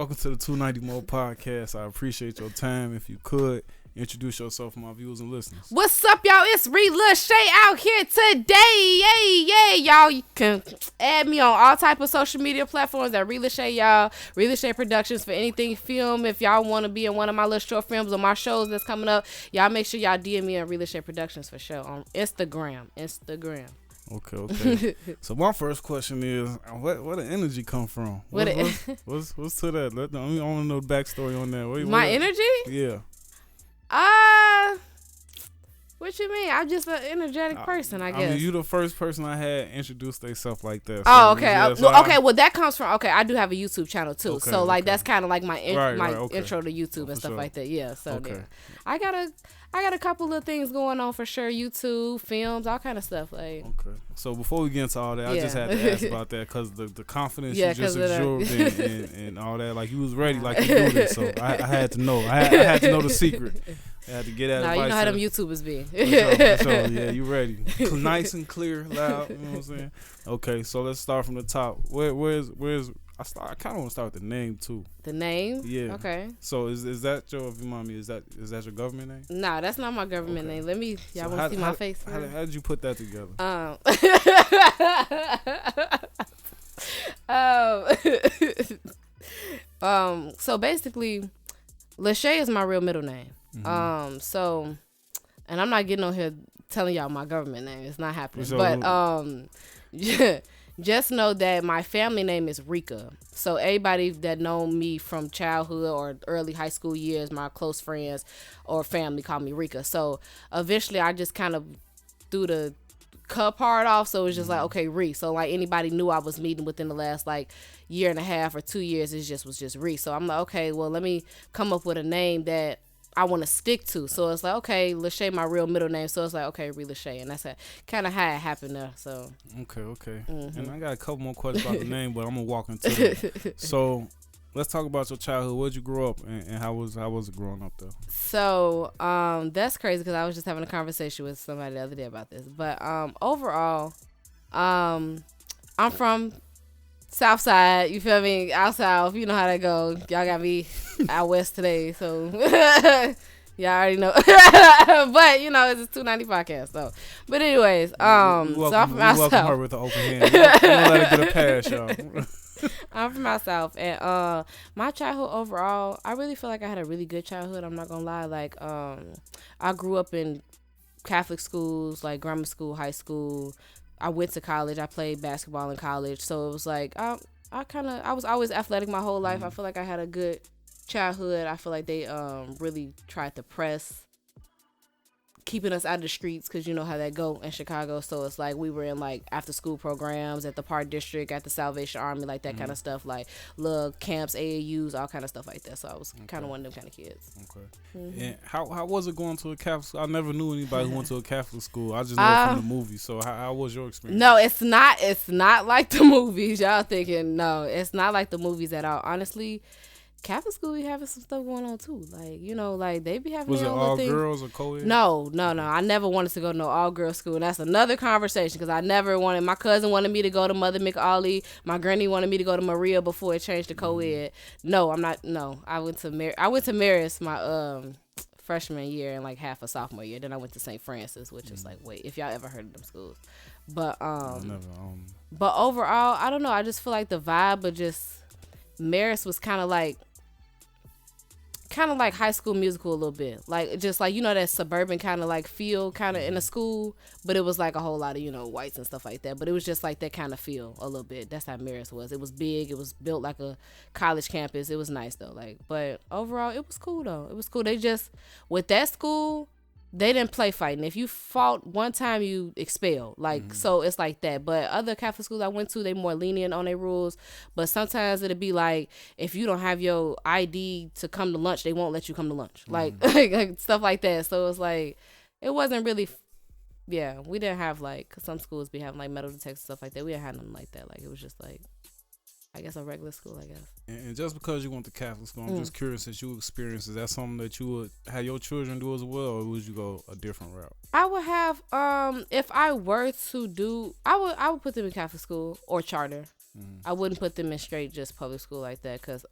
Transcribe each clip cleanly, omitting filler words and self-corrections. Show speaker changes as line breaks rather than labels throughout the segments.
welcome to the 290 Moe podcast. I appreciate your time. If you could, introduce yourself for my viewers and listeners.
What's up, y'all? It's Lashay out here today. Yay. Y'all, you can add me on all type of social media platforms at Lashay, y'all. Lashay Productions for anything film. If y'all want to be in one of my little short films or my shows that's coming up, y'all make sure y'all DM me on Lashay Productions for sure on Instagram.
Okay. So my first question is, where the energy come from? What's to that? I want to know the backstory on that.
My energy?
Yeah.
What you mean? I'm just an energetic person, I guess.
I mean, you the first person I had introduced themselves like that. So
oh, okay. Well, that comes from, I do have a YouTube channel too.
Okay,
so that's kind of like my
okay.
intro to YouTube and stuff like that. Yeah. So
okay.
I got a couple of things going on for sure. YouTube, films, all kind of stuff. Like.
Okay. So before we get into all that, I just had to ask about that because the confidence you just absorbed and all that, like you was ready, like you do this. So I had to know. I had to know the secret. I had to get at it.
You know how them YouTubers be.
For sure. Yeah, you ready? Nice and clear, loud. You know what I'm saying? Okay, so let's start from the top. Where's I kind of want to start with the name too.
The name?
Yeah.
Okay.
So is that your? If you mind me, is that your government name?
Nah, that's not my government name. Let me. Y'all want to see my face?
How did you put that together?
So basically, Lashay is my real middle name.
Mm-hmm.
So, and I'm not getting on here telling y'all my government name. It's not happening.
So,
but just know that my family name is Rika. So everybody that know me from childhood or early high school years, my close friends or family call me Rika. So eventually I just kind of threw the cut part off. So it's just like, okay, Ree. So like anybody knew I was meeting within the last like year and a half or 2 years, it was just Ree. So I'm like, okay, well, let me come up with a name that I want to stick to. So it's like, okay, Lashay, my real middle name. So it's like, okay, Lashay. And that's kind of how it happened there. So
okay.
Mm-hmm.
And I got a couple more questions about the name, but I'm gonna walk into it. So let's talk about your childhood. Where'd you grow up, and how was it growing up though?
So that's crazy because I was just having a conversation with somebody the other day about this. But overall, I'm from South Side, you feel me? Out South, you know how that go. Y'all got me out West today, so y'all already know. But you know, it's a 290 podcast, so. But anyways, so I'm from out South.
Welcome her with an open hand. You don't let her get a pass, y'all.
I'm from out South, and my childhood overall, I really feel like I had a really good childhood. I'm not gonna lie. Like, I grew up in Catholic schools, like grammar school, high school. I went to college. I played basketball in college. So it was like, I was always athletic my whole life. I feel like I had a good childhood. I feel like they really tried to press keeping us out of the streets because you know how that go in Chicago. So it's like we were in like after school programs at the Park District, at the Salvation Army, like that kind of stuff, like little camps, AAUs, all kind of stuff like that. So I was kind of one of them kind of kids.
Okay. Mm-hmm. And how was it going to a Catholic school? I never knew anybody who went to a Catholic school. I just know it from the movies. So how was your experience?
No, it's not like the movies. Y'all thinking, no, it's not like the movies at all. Honestly, Catholic school be having some stuff going on too. Like, you know, like they be having.
Was it all
thing.
girls or co-ed?
No. I never wanted to go to no all girls school. And that's another conversation because I never wanted. My cousin wanted me to go to Mother McAuley. My granny wanted me to go to Maria before it changed to co-ed. No, I'm not. No, I went to Marist my freshman year and like half of sophomore year. Then I went to St. Francis, which is like, wait, if y'all ever heard of them schools. But
never.
But overall, I don't know. I just feel like the vibe of just Marist was kind of like High School Musical a little bit, like just like, you know, that suburban kind of like feel kind of in a school, but it was like a whole lot of, you know, whites and stuff like that, but it was just like that kind of feel a little bit. That's how Marist was. It was big, it was built like a college campus. It was nice though, like, but overall it was cool though. It was cool. They just, with that school, they didn't play fighting. If you fought one time, you expelled. Like, so it's like that. But other Catholic schools I went to, they more lenient on their rules. But sometimes it'll be like, if you don't have your ID to come to lunch, they won't let you come to lunch. Like stuff like that. So it's like, it wasn't really, we didn't have like, cause some schools be having like metal detectors, stuff like that. We didn't have nothing like that. Like, it was just like, I guess a regular school, I guess.
And just because you went to Catholic school, I'm just curious, that you experienced, is that something that you would have your children do as well, or would you go a different route?
I would have, if I were to do, I would put them in Catholic school or charter. I wouldn't put them in straight just public school like that, because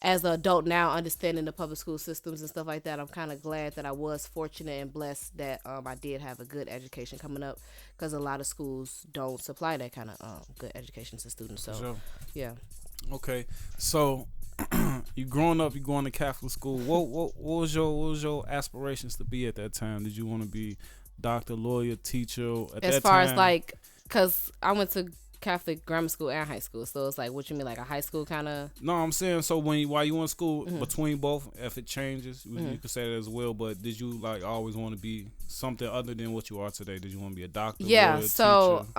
as an adult now, understanding the public school systems and stuff like that, I'm kind of glad that I was fortunate and blessed that I did have a good education coming up, because a lot of schools don't supply that kind of good education to students. So,
sure.
Yeah.
Okay, so you growing up, you going to Catholic school. What was your aspirations to be at that time? Did you want to be doctor, lawyer, teacher?
As far as like, cause I went to Catholic grammar school and high school, so it's like, what you mean, like a high school kind of?
No, I'm saying, so while you in school, between both, if it changes, you could say that as well. But did you like always want to be something other than what you are today? Did you want to be a doctor?
Yeah,
lawyer,
so
teacher?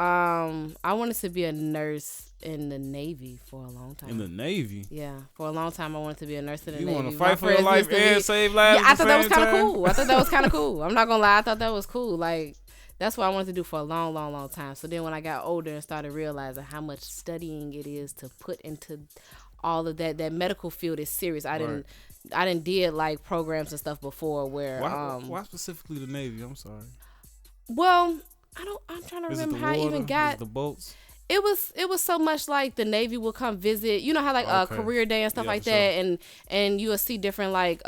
I wanted to be a nurse in the Navy for a long time.
In the Navy?
Yeah, for a long time I wanted to be a nurse in the Navy.
You want to fight for your life and save lives?
Yeah, I thought that was kind of cool. I thought that was kind of cool. I'm not gonna lie, I thought that was cool. Like, that's what I wanted to do for a long, long, long time. So then when I got older and started realizing how much studying it is to put into all of that medical field is serious. I didn't did like programs and stuff before where
why specifically the Navy? I'm sorry.
Well, I'm trying to remember how I even got
the boats.
It was so much like the Navy will come visit. You know how like career day and stuff like that, and you will see different like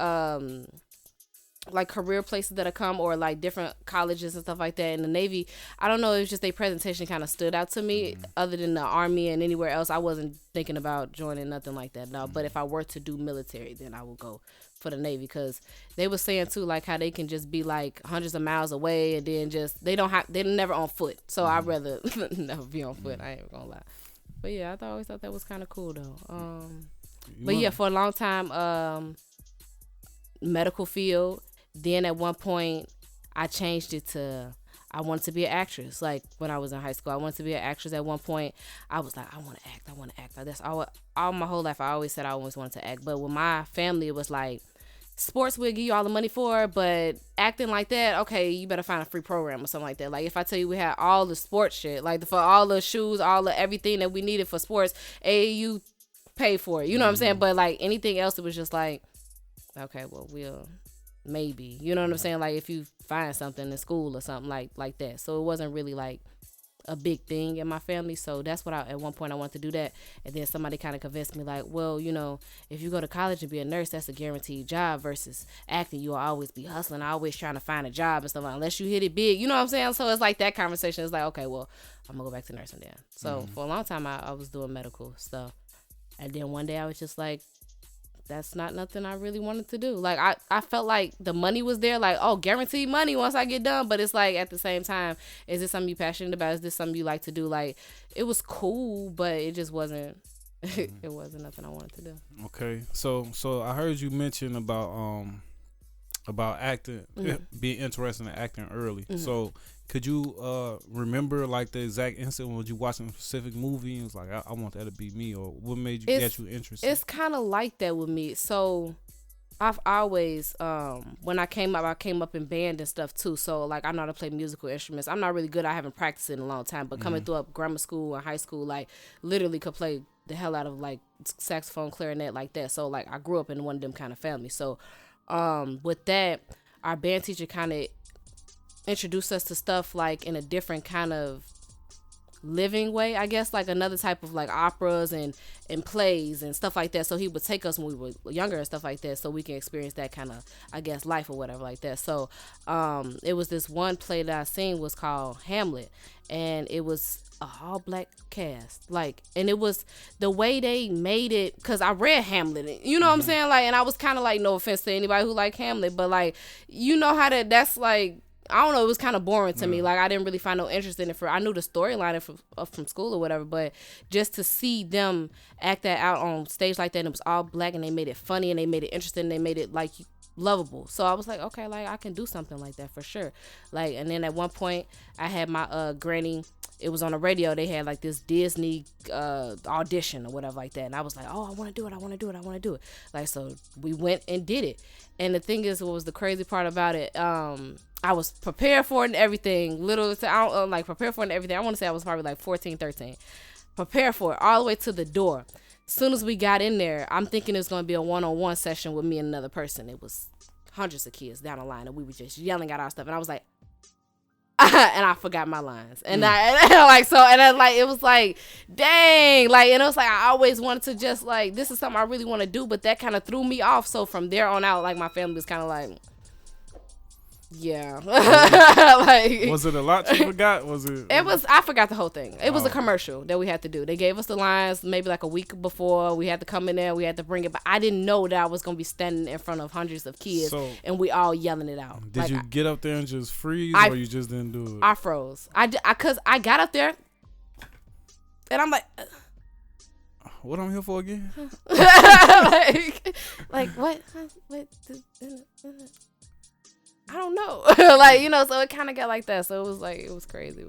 career places that have come, or like different colleges and stuff like that. In the Navy, I don't know, it was just their presentation kind of stood out to me. Other than the Army and anywhere else, I wasn't thinking about joining nothing like that. No, but if I were to do military, then I would go for the Navy, because they were saying too, like how they can just be like hundreds of miles away, and then just they're never on foot. So I'd rather never be on foot. I ain't gonna lie. But yeah, I always thought that was kind of cool though. But yeah, for a long time, medical field. Then at one point, I changed it to I wanted to be an actress. Like when I was in high school, I wanted to be an actress. At one point, I was like, I want to act. Like that's all my whole life. I always said I always wanted to act. But with my family, it was like, sports will give you all the money for, but acting like that, okay, you better find a free program or something like that. Like if I tell you we had all the sports shit, like for all the shoes, all the everything that we needed for sports, AAU paid for it. You know what I'm saying? But like anything else, it was just like, okay, well we'll. Maybe, you know what I'm saying? Like if you find something in school or something like that. So it wasn't really like a big thing in my family. So that's what at one point I wanted to do that. And then somebody kind of convinced me like, well, you know, if you go to college and be a nurse, that's a guaranteed job, versus acting. You'll always be hustling, always trying to find a job and stuff, unless you hit it big. You know what I'm saying? So it's like that conversation is like, okay, well, I'm gonna go back to nursing then. So for a long time I was doing medical stuff. And then one day I was just like, that's not nothing I really wanted to do. Like I felt like the money was there, like, oh, guaranteed money once I get done. But it's like at the same time, is this something you passionate about? Is this something you like to do? Like it was cool, but it just wasn't. It wasn't nothing I wanted to do.
Okay, so I heard you mention about acting, being interested in acting early. So could you remember like the exact instant when you watching a specific movie and was like, I want that to be me, or what made you get you interested?
It's kind of like that with me. So I've always when I came up in band and stuff too. So like I know how to play musical instruments. I'm not really good. I haven't practiced in a long time, but coming through up grammar school and high school, like literally could play the hell out of like saxophone, clarinet, like that. So like I grew up in one of them kind of families. So with that, our band teacher kind of introduced us to stuff like in a different kind of living way, I guess, like another type of like operas and plays and stuff like that. So he would take us when we were younger and stuff like that, so we can experience that kind of, I guess, life or whatever like that. So it was this one play that I seen was called Hamlet, and it was a all black cast, like, and it was the way they made it, because I read Hamlet, you know what I'm saying, like, and I was kind of like, no offense to anybody who like Hamlet, but like, you know how that's like, I don't know, it was kind of boring to me. Like, I didn't really find no interest in it. I knew the storyline from school or whatever, but just to see them act that out on stage like that, and it was all black, and they made it funny, and they made it interesting, and they made it, like, lovable. So I was like, okay, like, I can do something like that for sure. Like, and then at one point, I had my granny, it was on the radio, they had, like, this Disney audition or whatever like that, and I was like, oh, I want to do it. Like, so we went and did it. And the thing is, what was the crazy part about it, I was prepared for it and everything. Prepared for it and everything. I want to say I was probably like 14, 13. Prepared for it all the way to the door. As soon as we got in there, I'm thinking it was going to be a one-on-one session with me and another person. It was hundreds of kids down the line, and we were just yelling at our stuff. And I was like, and I forgot my lines. And it was like, dang, like, and it was like, I always wanted to just like, this is something I really want to do, but that kind of threw me off. So from there on out, like, my family was kind of like, yeah.
Like, was it a lot you forgot?
I forgot the whole thing. It was a commercial that we had to do. They gave us the lines maybe like a week before. We had to come in there. We had to bring it. But I didn't know that I was going to be standing in front of hundreds of kids and we all yelling it out.
Did you get up there and just freeze or you just didn't do it?
I froze. Because I got up there and I'm like...
What I'm here for again?
like what? I don't know. Like, you know, so it kind of got like that. So it was like, it was crazy.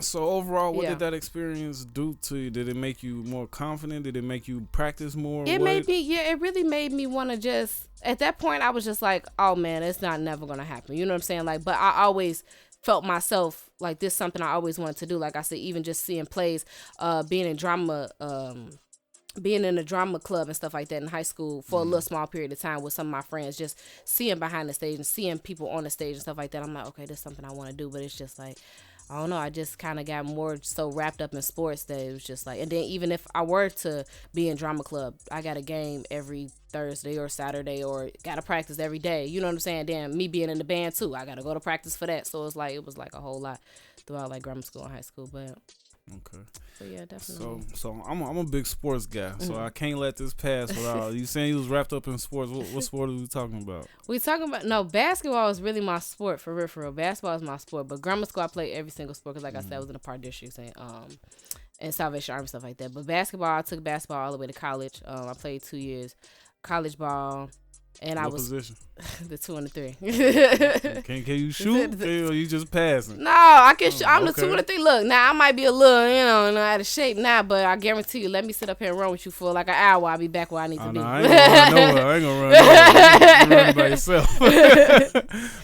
So overall, what did that experience do to you? Did it make you more confident? Did it make you practice more?
It really made me want to just, at that point, I was just like, oh man, it's never going to happen. You know what I'm saying? Like, but I always felt myself like this is something I always wanted to do. Like I said, even just seeing plays, being in a drama club and stuff like that in high school for a little small period of time with some of my friends, just seeing behind the stage and seeing people on the stage and stuff like that. I'm like, okay, this is something I want to do, but it's just like, I don't know. I just kind of got more so wrapped up in sports that it was just like, and then even if I were to be in drama club, I got a game every Thursday or Saturday or got to practice every day. You know what I'm saying? Damn, me being in the band too, I got to go to practice for that. So it was like a whole lot throughout like grammar school and high school, but.
Okay.
So yeah, definitely.
So I'm a big sports guy, so I can't let this pass without you saying you was wrapped up in sports. What sport are we talking about?
Basketball is really my sport for real. Basketball is my sport, but grammar school I played every single sport because, like I said, I was in the park districts and Salvation Army stuff like that. But basketball, I took basketball all the way to college. I played 2 years college ball. And
what
I was
position?
The 2 and the 3.
Can you shoot? Or you just passing?
No, I can shoot. I'm the 2 and the 3. Look, now I might be a little, out of shape now, but I guarantee you, let me sit up here and run with you for like an hour. I'll be back where I need to be.
I ain't gonna run nowhere. You're running by yourself.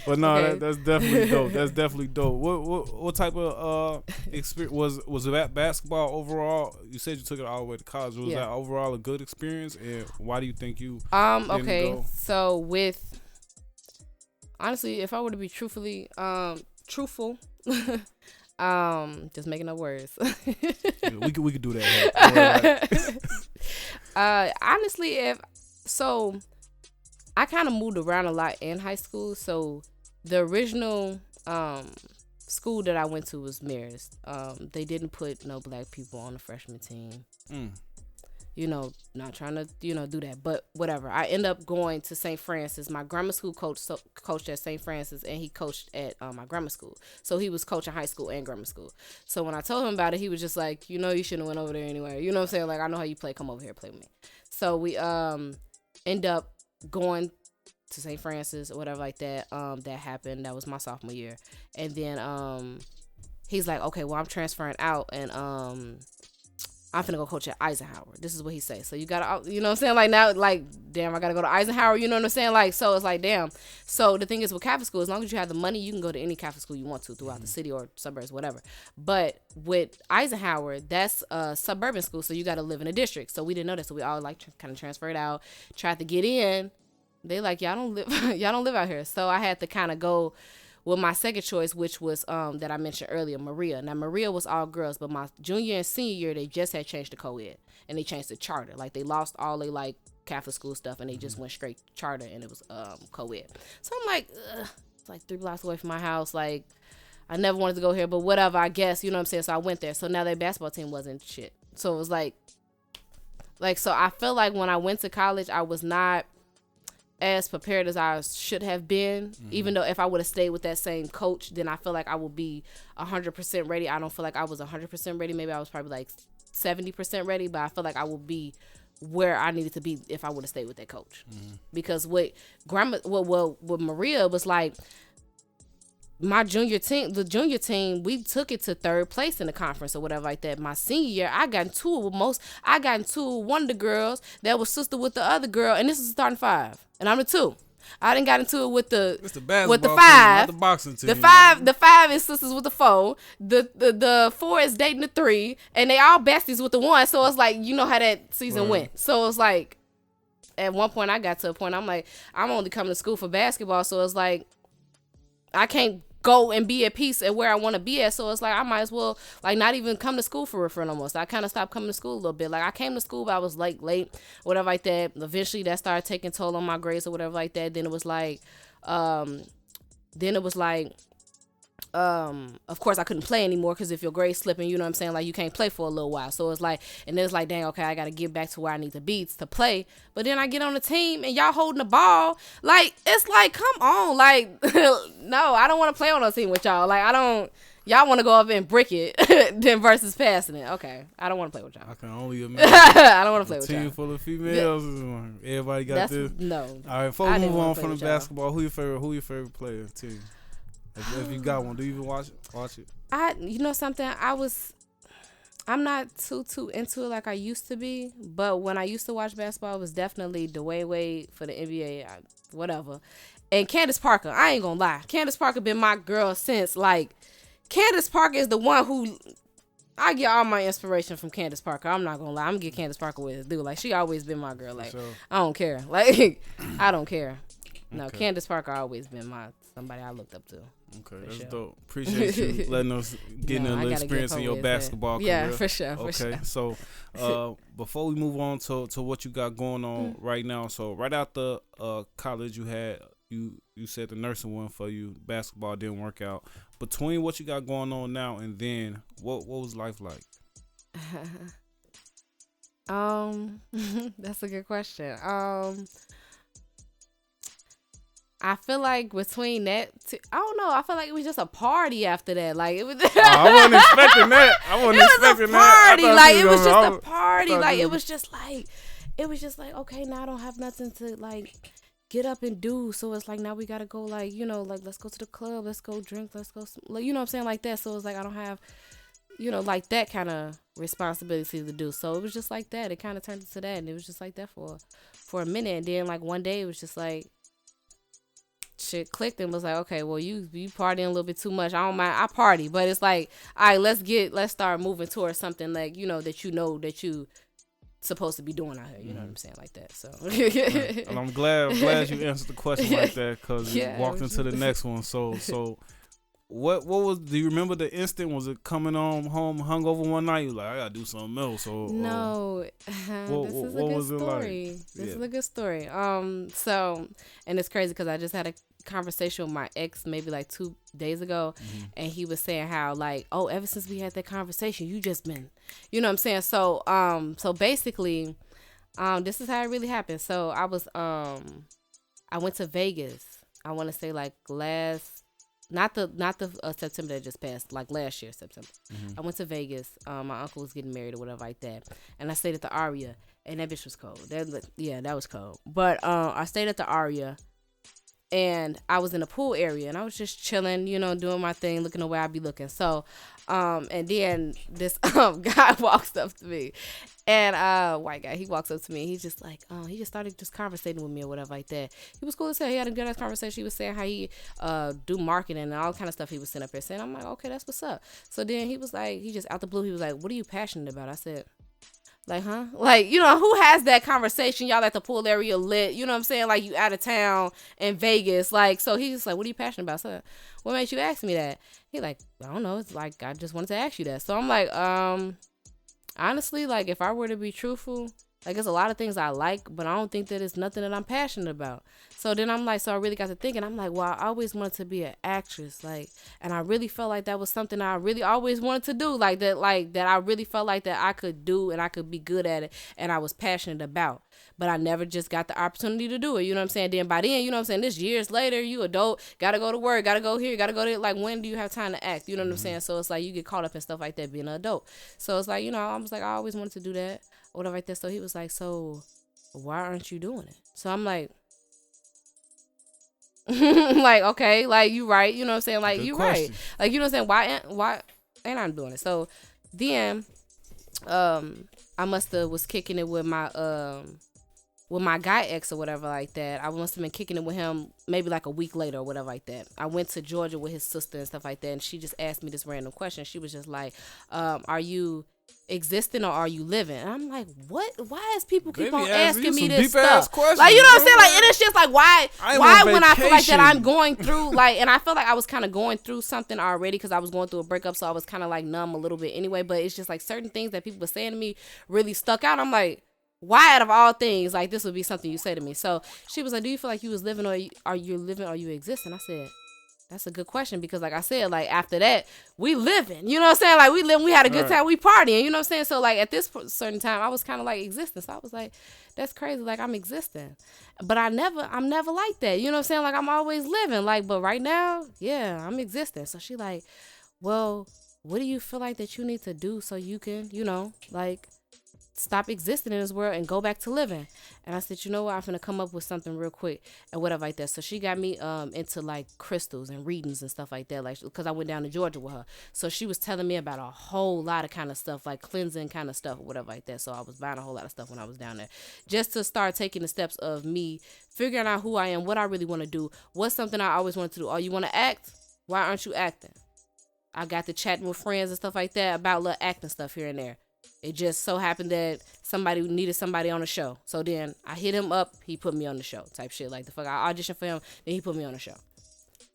But no, that's definitely dope. That's definitely dope. What type of experience was that basketball overall? You said you took it all the way to college. Was that overall a good experience? And why do you think you didn't go?
So honestly, if I were to be truthful, just making up words.
we could do that.
Honestly, I kind of moved around a lot in high school. So the original school that I went to was Marist. They didn't put no black people on the freshman team. You know, not trying to, do that, but whatever. I end up going to St. Francis. My grammar school coached at St. Francis, and he coached at my grammar school. So he was coaching high school and grammar school. So when I told him about it, he was just like, you shouldn't have went over there anyway. You know what I'm saying? Like, I know how you play. Come over here, play with me. So we end up going to St. Francis or whatever like that. That happened. That was my sophomore year. And then he's like, okay, well, I'm transferring out, and I'm finna go coach at Eisenhower. This is what he says. So you gotta, you know what I'm saying? Like now, like, damn, I gotta go to Eisenhower. You know what I'm saying? Like, so it's like, damn. So the thing is with Catholic school, as long as you have the money, you can go to any Catholic school you want to throughout the city or suburbs, whatever. But with Eisenhower, that's a suburban school. So you gotta live in a district. So we didn't know that. So we all like kind of transferred out, tried to get in. They like, y'all don't live out here. So I had to kind of go with my second choice, which was that I mentioned earlier, Maria. Now, Maria was all girls, but my junior and senior year, they just had changed to co-ed. And they changed to charter. Like, they lost all they, like, Catholic school stuff, and they just went straight charter, and it was co-ed. So I'm like, it's like 3 blocks away from my house. Like, I never wanted to go here, but whatever, I guess. You know what I'm saying? So I went there. So now their basketball team wasn't shit. So it was like, so I feel like when I went to college, I was not as prepared as I should have been. Even though if I would have stayed with that same coach, then I feel like I would be 100% ready. I don't feel like I was 100% ready. Maybe I was probably like 70% ready, but I feel like I would be where I needed to be if I would have stayed with that coach. Because with Maria was like, my junior team, we took it to 3rd place in the conference or whatever like that. My senior year, I got into one of the girls that was sister with the other girl, and this is the starting 5, and I'm the 2. I didn't got into it with the
5,
not
the boxing team.
The 5 is sisters with the 4. The 4 is dating the 3, and they all besties with the 1. So it's like, you know how that season went. So it's like, at one point I got to a point I'm like, I'm only coming to school for basketball, so it's like, I can't go and be at peace at where I want to be at. So it's like I might as well like not even come to school for no more. So I kind of stopped coming to school a little bit. Like I came to school, but I was late, whatever like that. Eventually that started taking toll on my grades or whatever like that. Then it was like, of course I couldn't play anymore because if your grade's slipping, you know what I'm saying, like you can't play for a little while. So it's like, and then it's like, dang, okay, I gotta get back to where I need to be to play. But then I get on the team and y'all holding the ball, like it's like, come on, like no, I don't want to play on no team with y'all. Like y'all want to go up and brick it then versus passing it. Okay, I don't want to play with y'all.
I can only imagine.
I don't want to play with y'all.
Team full of females. Everybody got this.
No.
All right, before we move on from the basketball, who your favorite player team? If you got one, do you even watch it?
You know something, I'm not too into it like I used to be, but when I used to watch basketball, it was definitely Dwayne Wade for the NBA, whatever. And Candace Parker, I ain't gonna lie. Candace Parker been my girl since, like, Candace Parker is the one who, I get all my inspiration from Candace Parker. I'm not gonna lie. I'm gonna get Candace Parker with this dude. Like, she always been my girl. Like, I don't care. Like, I don't care. No, okay. Candace Parker always been somebody I looked up to.
Okay, that's dope. Appreciate you letting us get a little experience in your basketball career.
Yeah, for sure.
Okay, so before we move on to what you got going on right now, so right after college you said the nursing one for you, basketball didn't work out. Between what you got going on now and then, what was life like?
That's a good question. I feel like between that, I don't know. I feel like it was just a party after that. Like it was.
I wasn't expecting that. I wasn't expecting that.
Party, like it was just a party. Like it was just like okay, now I don't have nothing to like get up and do. So it's like now we gotta go like like let's go to the club, let's go drink, let's go like you know what I'm saying like that. So it's like I don't have like that kind of responsibility to do. So it was just like that. It kind of turned into that, and it was just like that for a minute. And then like one day it was just like. Shit clicked and was like, okay, well you partying a little bit too much. I don't mind, I party, but it's like, all right, let's start moving towards something like that you supposed to be doing out here. You know what I'm saying, like that. So,
right. And I'm glad you answered the question like that because you walked into the next one. So, what was? Do you remember the instant? Was it coming home hungover one night? You like, I gotta do something else. Or
no, this is a good story. This is a good story. So, and it's crazy because I just had a conversation with my ex maybe like 2 days ago, and he was saying how like, oh, ever since we had that conversation, you just been, you know what I'm saying? So, basically, this is how it really happened. So I was, I went to Vegas. I want to say like not the September that just passed, like last year September. I went to Vegas. My uncle was getting married or whatever like that, and I stayed at the Aria, and that bitch was cold. That was cold. But I stayed at the Aria, and I was in the pool area, and I was just chilling, doing my thing, looking the way I be looking. So, and then this guy walks up to me, and white guy, he walks up to me. He's just like, he just started just conversating with me or whatever like that. He was cool as hell. He had a good ass conversation. He was saying how he do marketing and all kind of stuff he was sitting up there saying. I'm like, okay, that's what's up. So then he was like, he just out the blue, he was like, what are you passionate about? I said, like, huh? Like, who has that conversation? Y'all at the pool area lit, you know what I'm saying? Like, you out of town in Vegas. Like, so he's just like, what are you passionate about? So, what made you ask me that? He like, I don't know. It's like, I just wanted to ask you that. So I'm like, honestly, like, if I were to be truthful, like, there's a lot of things I like, but I don't think that it's nothing that I'm passionate about. So then I'm like, so I really got to thinking, I'm like, well, I always wanted to be an actress, like, and I really felt like that was something I really always wanted to do, like that I really felt like that I could do and I could be good at it and I was passionate about. But I never just got the opportunity to do it, you know what I'm saying? Then by then, you know what I'm saying, this years later, you adult, gotta go to work, gotta go here, gotta go there. Like, when do you have time to act? You know what I'm saying? So it's like, you get caught up in stuff like that being an adult. So it's like, I was like, I always wanted to do that, or whatever like that. So he was like, so why aren't you doing it? So I'm like, like, okay, like, you right, you know what I'm saying? Like, you right. Like, you know what I'm saying? Why ain't I doing it? So then, I must have was kicking it with my guy ex or whatever like that. I must have been kicking it with him maybe like a week later or whatever like that. I went to Georgia with his sister and stuff like that, and she just asked me this random question. She was just like, are you existing or are you living? And I'm like, what? Why is people keep on
asking
me this
stuff?
Like, you know what I'm saying? Like, and it's just like, why when I feel like that I'm going through, like, and I feel like I was kind of going through something already because I was going through a breakup, so I was kind of like numb a little bit anyway, but it's just like certain things that people were saying to me really stuck out. I'm like, why out of all things, like, this would be something you say to me? So she was like, do you feel like you was living or are you living or you exist? And I said, that's a good question because, like I said, like, after that, we living. You know what I'm saying? Like, we living, we had a good time, we partying. You know what I'm saying? So, like, at this certain time, I was kind of like existing. So I was like, that's crazy. Like, I'm existing, but I'm never like that. You know what I'm saying? Like, I'm always living. Like, but right now, yeah, I'm existing. So she like, well, what do you feel like that you need to do so you can, you know, like, stop existing in this world and go back to living? And I said, you know what, I'm gonna come up with something real quick and whatever like that. So she got me into like crystals and readings and stuff like that, like, because I went down to Georgia with her. So she was telling me about a whole lot of kind of stuff, like cleansing kind of stuff or whatever like that. So I was buying a whole lot of stuff when I was down there, just to start taking the steps of me figuring out who I am, what I really want to do, what's something I always wanted to do. Oh, you want to act? Why aren't you acting? I got to chatting with friends and stuff like that about little acting stuff here and there. It just so happened that somebody needed somebody on the show. So then I hit him up. He put me on the show type shit. Like, the fuck, I auditioned for him. Then he put me on the show.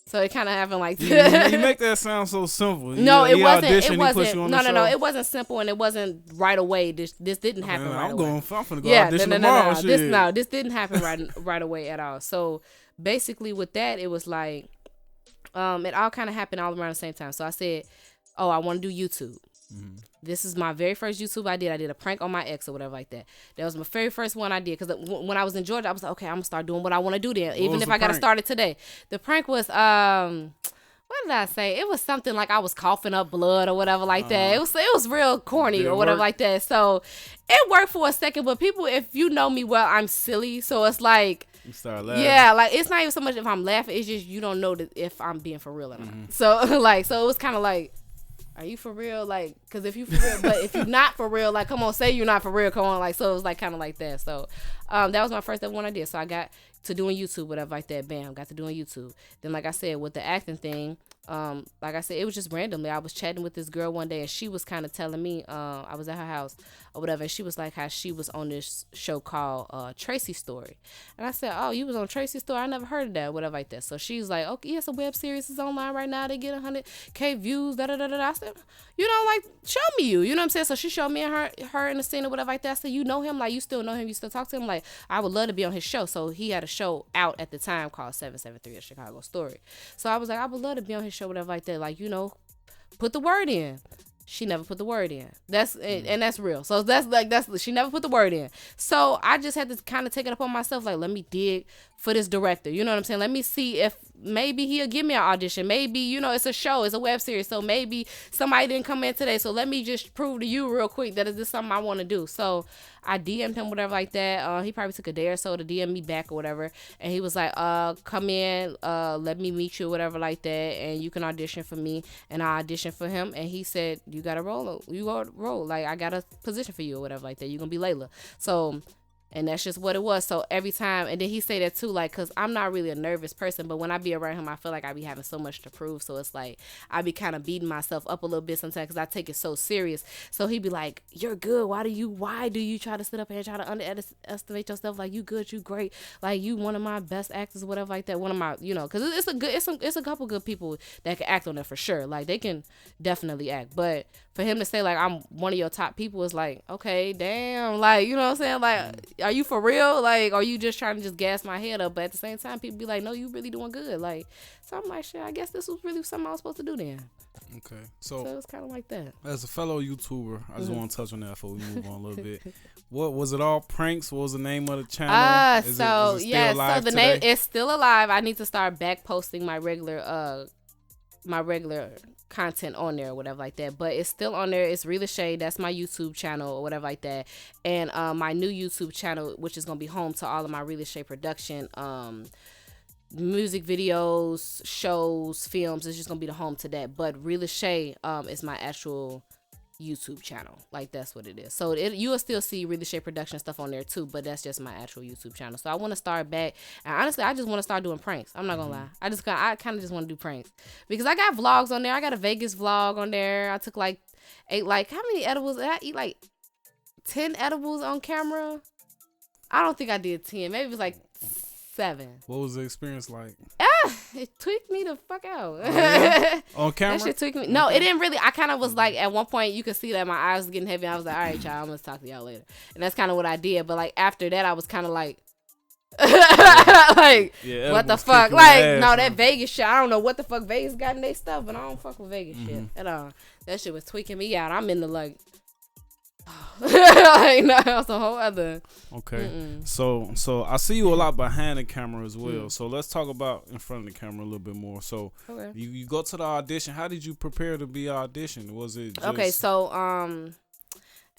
So it kind of happened like that.
You make that sound so simple.
No, it wasn't. No. It wasn't simple and it wasn't right away. This didn't happen right away. I'm finna go audition tomorrow. This didn't happen right away at all. So basically with that, it was like, it all kind of happened all around the same time. So I said, oh, I want to do YouTube. Mm-hmm. This is my very first YouTube I did. I did a prank on my ex or whatever like that. That was my very first one I did. Because when I was in Georgia, I was like, okay, I'm going to start doing what I want to do then. Even if I got to start it today. The prank was, what did I say? It was something like I was coughing up blood or whatever like that. It was real corny or whatever like that. So it worked for a second. But people, if you know me well, I'm silly. So it's like, you start laughing. Yeah, like, it's not even so much if I'm laughing. It's just you don't know if I'm being for real or not. Mm-hmm. So it was kind of like, are you for real? Like, because if you for real, but if you're not for real, like, come on, say you're not for real, come on. Like, so it was like kind of like that. So that was my first ever one I did. So I got to doing YouTube, whatever like that. Bam, got to doing YouTube. Then, like I said, with the acting thing, like I said, it was just randomly. I was chatting with this girl one day, and she was kind of telling me, I was at her house or whatever, and she was like how she was on this show called Tracy's Story. And I said, oh, you was on Tracy's Story? I never heard of that, whatever like that. So she's like, okay, yeah, it's a web series. It's online right now. They get 100K views, da-da-da-da. I said, you know, like, show me you. You know what I'm saying? So she showed me and her in the scene or whatever like that. I said, you know him? Like, you still know him? You still talk to him? Like, I would love to be on his show. So he had a show out at the time called 773, A Chicago Story. So I was like, I would love to be on his show, whatever like that. Like, you know, put the word in. She never put the word in. And that's real. So she never put the word in. So I just had to kind of take it upon myself. Like, let me dig for this director. You know what I'm saying? Let me see if maybe he'll give me an audition. Maybe, you know, it's a show, it's a web series. So maybe somebody didn't come in today. So let me just prove to you real quick that is this something I want to do. So I DM'd him, whatever like that. He probably took a day or so to DM me back or whatever. And he was like, come in, let me meet you, whatever like that. And you can audition for me. And I auditioned for him. And he said, you got to roll. You got to roll. Like, I got a position for you or whatever like that. You're going to be Layla. So, and that's just what it was. So every time, and then he say that too, like, because I'm not really a nervous person, but when I be around him, I feel like I be having so much to prove. So it's like, I be kind of beating myself up a little bit sometimes because I take it so serious. So he be like, you're good. Why do you try to sit up here and try to underestimate yourself? Like, you good, you great. Like, you one of my best actors, whatever like that. One of my, you know, because it's a couple good people that can act on it for sure. Like, they can definitely act. But for him to say, like, I'm one of your top people is like, okay, damn. Like, you know what I'm saying? Like, are you for real? Like, are you just trying to just gas my head up? But at the same time, people be like, no, you really doing good. Like, so I'm like, shit, I guess this was really something I was supposed to do then.
Okay. So
it's kind of like that.
As a fellow YouTuber, I just want to touch on that before we move on a little bit. What was it all pranks? What was the name of the channel? Is it the
name is still alive. I need to start back posting my regular content on there or whatever like that, but it's still on there. It's Lashay. That's my YouTube channel or whatever like that. And my new YouTube channel, which is gonna be home to all of my Lashay production, music videos, shows, films. It's just gonna be the home to that. But Lashay is my actual YouTube channel. Like, that's what it is. So you will still see Really Shay production stuff on there too, but that's just my actual YouTube channel. So I want to start back, and honestly, I just want to start doing pranks. I'm not gonna lie. I kind of just want to do pranks because I got vlogs on there. I got a Vegas vlog on there. I took how many edibles? Did I eat 10 edibles on camera? I don't think I did 10. Maybe it was 7.
What was the experience like?
It tweaked me the fuck out.
Oh, yeah? On camera?
That shit tweaked me. No, it didn't really. I kind of was at one point, you could see that my eyes was getting heavy. I was like, all right, y'all, I'm going to talk to y'all later. And that's kind of what I did. But after that, I was kind of what the fuck? That Vegas shit, I don't know what the fuck Vegas got in their stuff, but I don't fuck with Vegas shit at all. That shit was tweaking me out. I'm in the no, it's a whole other.
Okay. So I see you a lot behind the camera as well. So let's talk about in front of the camera a little bit more. So you go to the audition. How did you prepare to be auditioned? Was it just...
Okay, so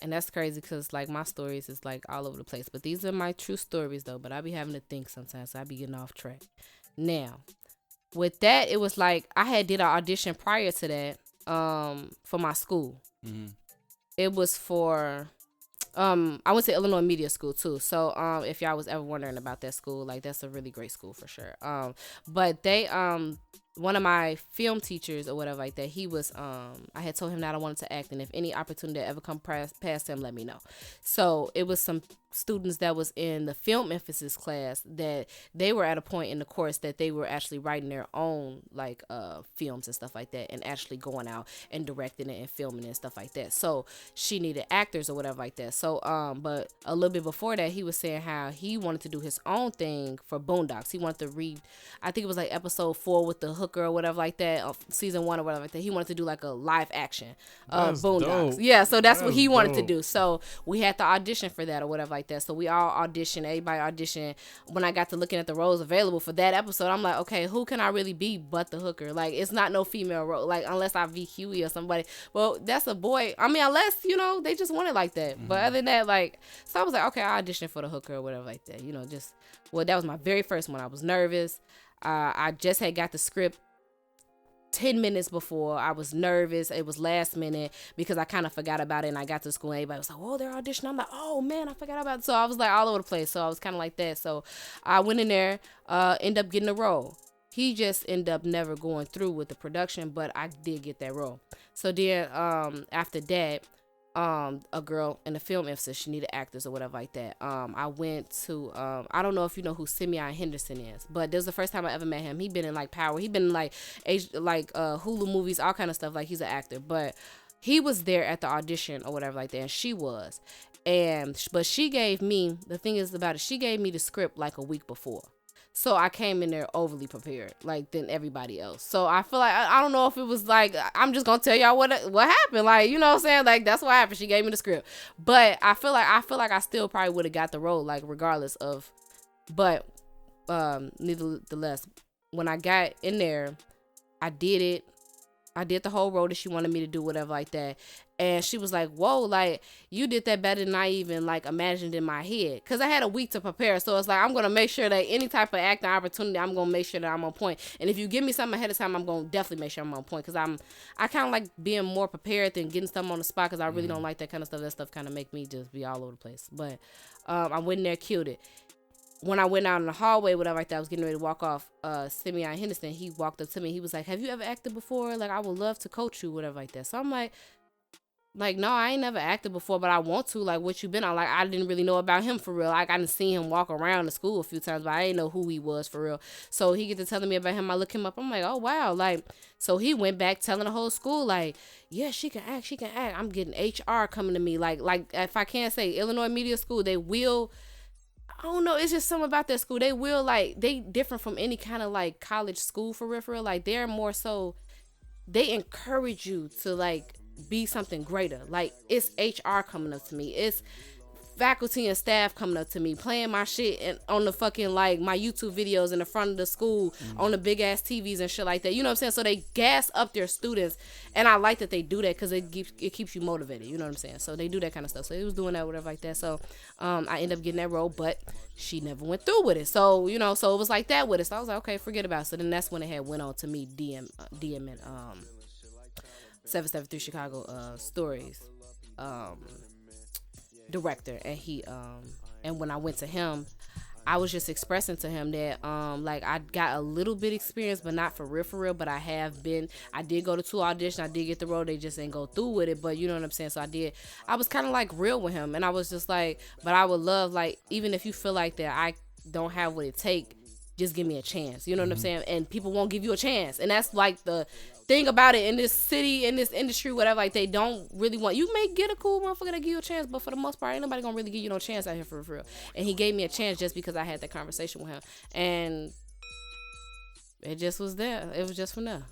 and that's crazy because my stories is all over the place. But these are my true stories though. But I be having to think sometimes. So I be getting off track. Now, with that, it was I had did an audition prior to that for my school. It was for I went to Illinois Media School too. So if y'all was ever wondering about that school, that's a really great school for sure. But they one of my film teachers or whatever like that, he was I had told him that I wanted to act, and if any opportunity ever come past him, let me know. So it was some students that was in the film emphasis class that they were at a point in the course that they were actually writing their own films and stuff like that, and actually going out and directing it and filming it and stuff like that. So she needed actors or whatever like that. So but a little bit before that, he was saying how he wanted to do his own thing for Boondocks. He wanted to read, I think it was episode 4 with the hooker or whatever like that, of season 1 or whatever like that. He wanted to do a live action Boondocks. Dope. Yeah, so that's what he wanted to do. So we had to audition for that or whatever like that. So we all auditioned, everybody auditioned. When I got to looking at the roles available for that episode, I'm like, okay, who can I really be but the hooker? It's not no female role, unless I be Huey or somebody. Well, that's a boy. I mean, unless, they just want it like that. But other than that, so I was like, okay, I auditioned for the hooker or whatever like that. That was my very first one. I was nervous. I just had got the script 10 minutes before. I was nervous. It was last minute because I kind of forgot about it, and I got to school and everybody was like, oh, they're auditioning. I'm like, oh man, I forgot about it. So I was all over the place. So I was kind of like that. So I went in there, ended up getting a role. He just ended up never going through with the production, but I did get that role. So then after that, a girl in the film emphasis, she needed actors or whatever like that. I went to I don't know if you know who Simeon Henderson is, but this was the first time I ever met him. He been in Power. He been in Hulu movies, all kind of stuff. He's an actor, but he was there at the audition or whatever like that, and she was. But she gave me, the thing is about it, she gave me the script a week before. So I came in there overly prepared, than everybody else. So I feel I don't know if it was I'm just gonna tell y'all what happened, you know what I'm saying? That's what happened. She gave me the script, but I feel like I still probably would have got the role, regardless of. But nevertheless, when I got in there, I did it. I did the whole role that she wanted me to do, whatever like that. And she was like, whoa, you did that better than I even imagined in my head. Cause I had a week to prepare. So it's I'm going to make sure that any type of acting opportunity, I'm going to make sure that I'm on point. And if you give me something ahead of time, I'm going to definitely make sure I'm on point. Cause I kind of like being more prepared than getting something on the spot. Cause I really don't like that kind of stuff. That stuff kind of make me just be all over the place. But I went in there, killed it. When I went out in the hallway, whatever like that, I was getting ready to walk off, Simeon Henderson, he walked up to me. He was like, have you ever acted before? I would love to coach you, whatever like that. So I'm like, no, I ain't never acted before, but I want to. What you been on? I didn't really know about him for real. I didn't see him walk around the school a few times, but I didn't know who he was for real. So he get to telling me about him. I look him up. I'm like, oh, wow. So he went back telling the whole school, yeah, she can act. I'm getting HR coming to me. If I can't say Illinois Media School, they will... I don't know. It's just something about that school. They will they different from any kind of college school for real. They're more so, they encourage you to be something greater. It's HR coming up to me. It's faculty and staff coming up to me, playing my shit and on the fucking my YouTube videos in the front of the school on the big ass TVs and shit like that. You know what I'm saying? So they gas up their students, and I like that they do that because it keeps you motivated. You know what I'm saying? So they do that kind of stuff. So he was doing that, whatever like that. So I ended up getting that role, but she never went through with it. So so it was like that with it. So I was like, okay, forget about it. So then that's when it had went on to me DMing 773 Chicago Stories director, and he and when I went to him, I was just expressing to him that like I got a little bit experience, but not for real, but I did go to 2 auditions, I did get the role, they just ain't go through with it, but you know what I'm saying. So I was kind of like real with him, and I was just like, but I would love, like, even if you feel like that I don't have what it take, just give me a chance, you know what I'm saying. And people won't give you a chance, and that's like the thing about it in this city, in this industry, whatever. Like, they don't really want, you may get a cool motherfucker to give you a chance, but for the most part, ain't nobody gonna really give you no chance out here for real. And he gave me a chance just because I had that conversation with him, and it just was there. It was just from there.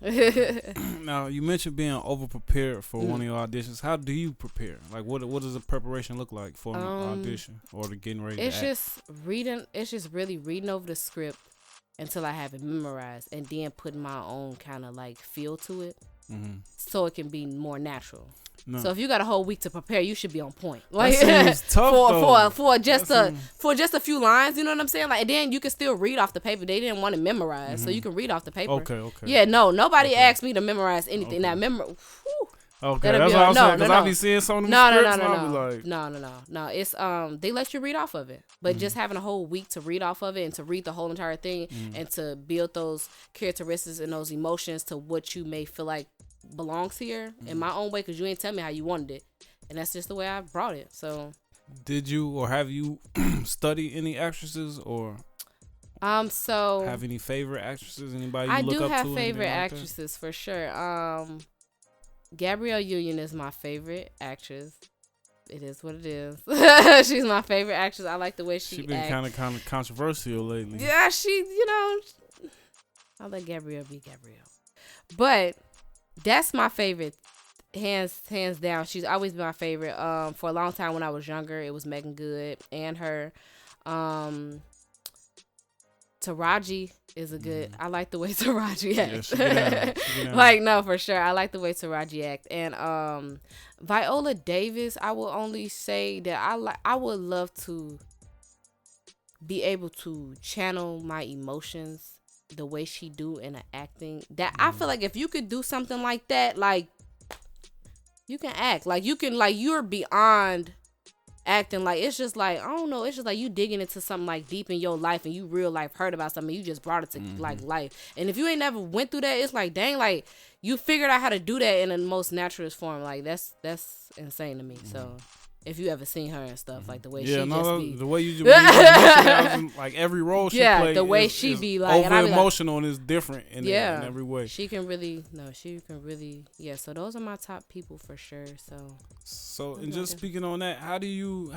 Now, you mentioned being over prepared for one of your auditions. How do you prepare? Like, what does the preparation look like for an audition or to getting ready to act?
It's just really reading over the script until I have it memorized, and then putting my own kind of like feel to it, so it can be more natural. No. So if you got a whole week to prepare, you should be on point. Like,
that seems tough
for just a few lines, you know what I'm saying? Like, and then you can still read off the paper. They didn't want to memorize, so you can read off the paper.
Okay.
Yeah, nobody asked me to memorize anything. Now
Okay, that's what I'm saying, because I be seeing some of them scripts, and I'll be like...
No. It's, they let you read off of it. But just having a whole week to read off of it and to read the whole entire thing and to build those characteristics and those emotions to what you may feel like belongs here in my own way, because you ain't tell me how you wanted it. And that's just the way I brought it, so...
Did you, or have you studied any actresses, or...
So...
Have any favorite actresses? Anybody you look up to?
I do have favorite actresses, for sure. Gabrielle Union is my favorite actress. It is what it is. She's my favorite actress. I like the way she
been kind of controversial lately.
Yeah, I'll let Gabrielle be Gabrielle. But that's my favorite, hands down. She's always been my favorite. For a long time when I was younger, it was Megan Good and her. Taraji is a good. I like the way Taraji acts. Yeah, like, no, for sure. I like the way Taraji act. And Viola Davis, I will only say that I would love to be able to channel my emotions the way she do in the acting. That I feel like if you could do something like that, like, you can act. Like, you can, like, you're beyond acting. Like, it's just like, I don't know, it's just like you digging into something like deep in your life, and you real life heard about something, you just brought it to like life. And if you ain't never went through that, it's like, dang, like, you figured out how to do that in the most naturalist form. Like, that's insane to me. So if you ever seen her and stuff, like the way
the way you just like every role she played,
the way she be like
over emotional, and is different in every way.
She can really so those are my top people for sure. So
and just speaking on that, how did you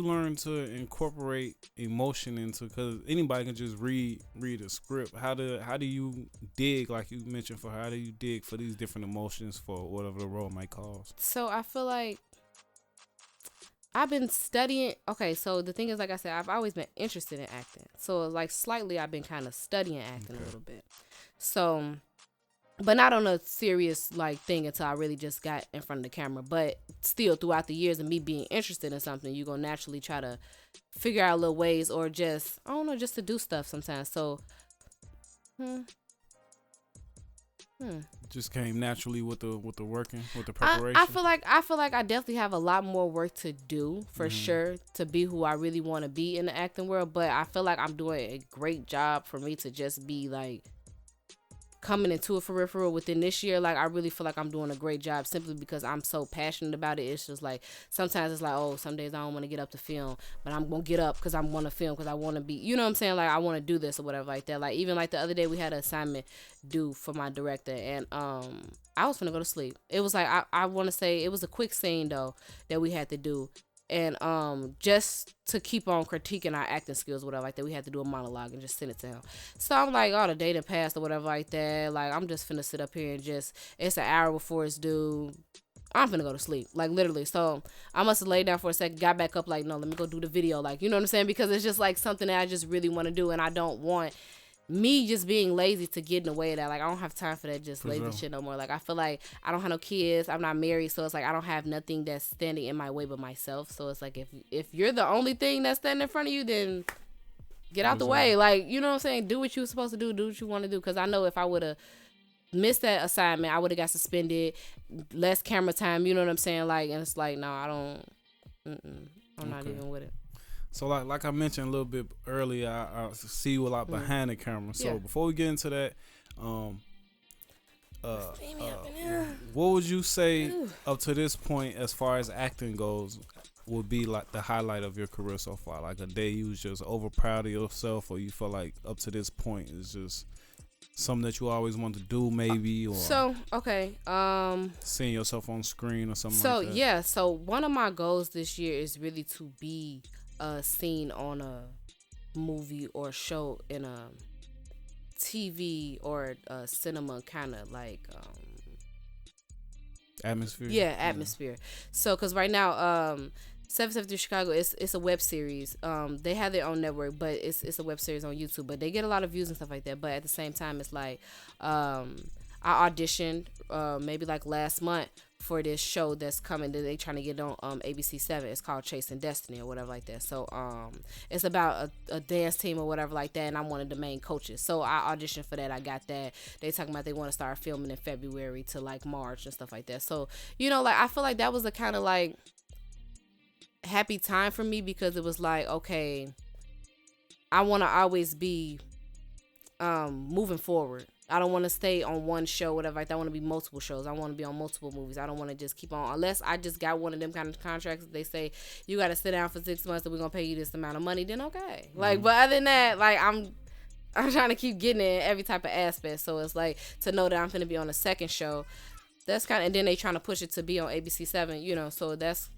learn to incorporate emotion into, because anybody can just read a script. How do you dig, like you mentioned, for how do you dig for these different emotions for whatever the role might cause?
So I feel like I've been studying. Okay, so the thing is, like I said, I've always been interested in acting. So, like, slightly, I've been kind of studying acting a little bit. So, but not on a serious, like, thing until I really just got in front of the camera. But still, throughout the years of me being interested in something, you're going to naturally try to figure out little ways, or just, I don't know, just to do stuff sometimes. So,
just came naturally with the working, with the preparation.
I feel like I definitely have a lot more work to do, for sure, to be who I really want to be in the acting world. But I feel like I'm doing a great job for me to just be like coming into it for real within this year. Like, I really feel like I'm doing a great job simply because I'm so passionate about it. It's just like, sometimes it's like, oh, some days I don't want to get up to film, but I'm going to get up because I want to film, because I want to be, you know what I'm saying? Like, I want to do this or whatever like that. Like, even like the other day we had an assignment due for my director, and I was finna go to sleep. It was like, I want to say it was a quick scene though that we had to do. And just to keep on critiquing our acting skills, whatever like that, we had to do a monologue and just send it to him. So I'm like, oh, the day done passed or whatever like that. Like, I'm just finna sit up here and it's an hour before it's due. I'm finna go to sleep, like, literally. So I must have laid down for a second, got back up, like, no, let me go do the video, like, you know what I'm saying? Because it's just like something that I just really want to do, and I don't want me just being lazy to get in the way of that. Like, I don't have time for that just lazy shit no more. Like, I feel like I don't have no kids, I'm not married, so it's like I don't have nothing that's standing in my way but myself. So it's like, if you're the only thing that's standing in front of you, then get out the way. Like, you know what I'm saying? Do what you're supposed to do what you want to do. Because I know if I would have missed that assignment, I would have got suspended, less camera time, you know what I'm saying? Like, and it's like, no, I don't, I'm not even with it.
So like I mentioned a little bit earlier, I see you a lot behind the camera. So before we get into that, what would you say up to this point, as far as acting goes, would be like the highlight of your career so far? Like a day you was just over proud of yourself, or you feel like up to this point is just something that you always want to do, maybe, or seeing yourself on screen or something like that?
So one of my goals this year is really to be seen on a movie or show in a TV or a cinema kind of like
atmosphere.
Yeah, atmosphere. So because right now 773 Chicago, it's a web series. They have their own network, but it's a web series on YouTube, but they get a lot of views and stuff like that. But at the same time, it's like I auditioned maybe like last month for this show that's coming that they trying to get on ABC 7. It's called Chasing Destiny or whatever like that. So it's about a dance team or whatever like that, and I'm one of the main coaches. So I auditioned for that. I got that. They talking about they want to start filming in February to like March and stuff like that. So, you know, like I feel like that was a kind of like happy time for me, because it was like, okay, I want to always be moving forward. I don't want to stay on one show, whatever like that. I want to be multiple shows. I want to be on multiple movies. I don't want to just keep on, unless I just got one of them kind of contracts that they say you got to sit down for 6 months and we're gonna pay you this amount of money. Then okay, like, but other than that, like I'm trying to keep getting in every type of aspect. So it's like to know that I'm gonna be on a second show. That's kind of, and then they trying to push it to be on ABC 7, you know. So that's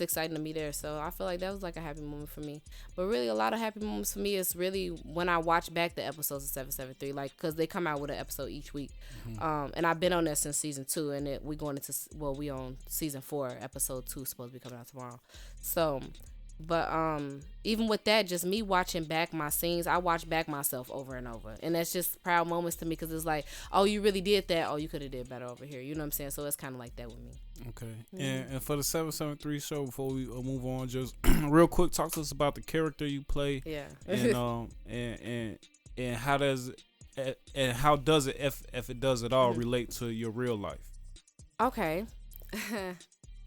exciting to me there. So I feel like that was like a happy moment for me. But really, a lot of happy moments for me is really when I watch back the episodes of 773, like, because they come out with an episode each week. And I've been on there since season 2, and we going into, well, we on season 4, episode 2 supposed to be coming out tomorrow. So, but even with that, just me watching back my scenes, I watch back myself over and over, and that's just proud moments to me, because it's like, oh, you really did that. Oh, you could have did better over here. You know what I'm saying? So it's kind of like that with me.
Okay. And for the 773 show, before we move on, just real quick, talk to us about the character you play.
Yeah.
and how does it, if it does at all, relate to your real life?
Okay.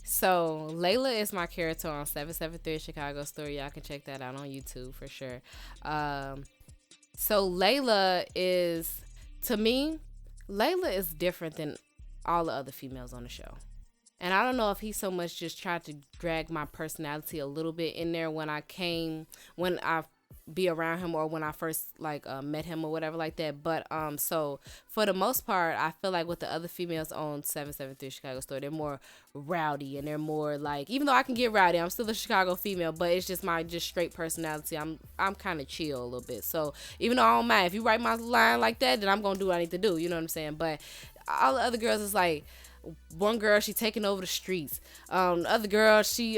So Layla is my character on 773 Chicago Story. Y'all can check that out on YouTube for sure. So Layla is, to me, Layla is different than all the other females on the show. And I don't know if he so much just tried to drag my personality a little bit in there when I be around him, or when I first met him or whatever like that. But so for the most part, I feel like with the other females on 773 Chicago Story, they're more rowdy, and they're more like, even though I can get rowdy, I'm still a Chicago female, but it's just my straight personality. I'm kind of chill a little bit. So even though I don't mind if you write my line like that, then I'm gonna do what I need to do. You know what I'm saying? But all the other girls is like, one girl, she taking over the streets. The other girl, she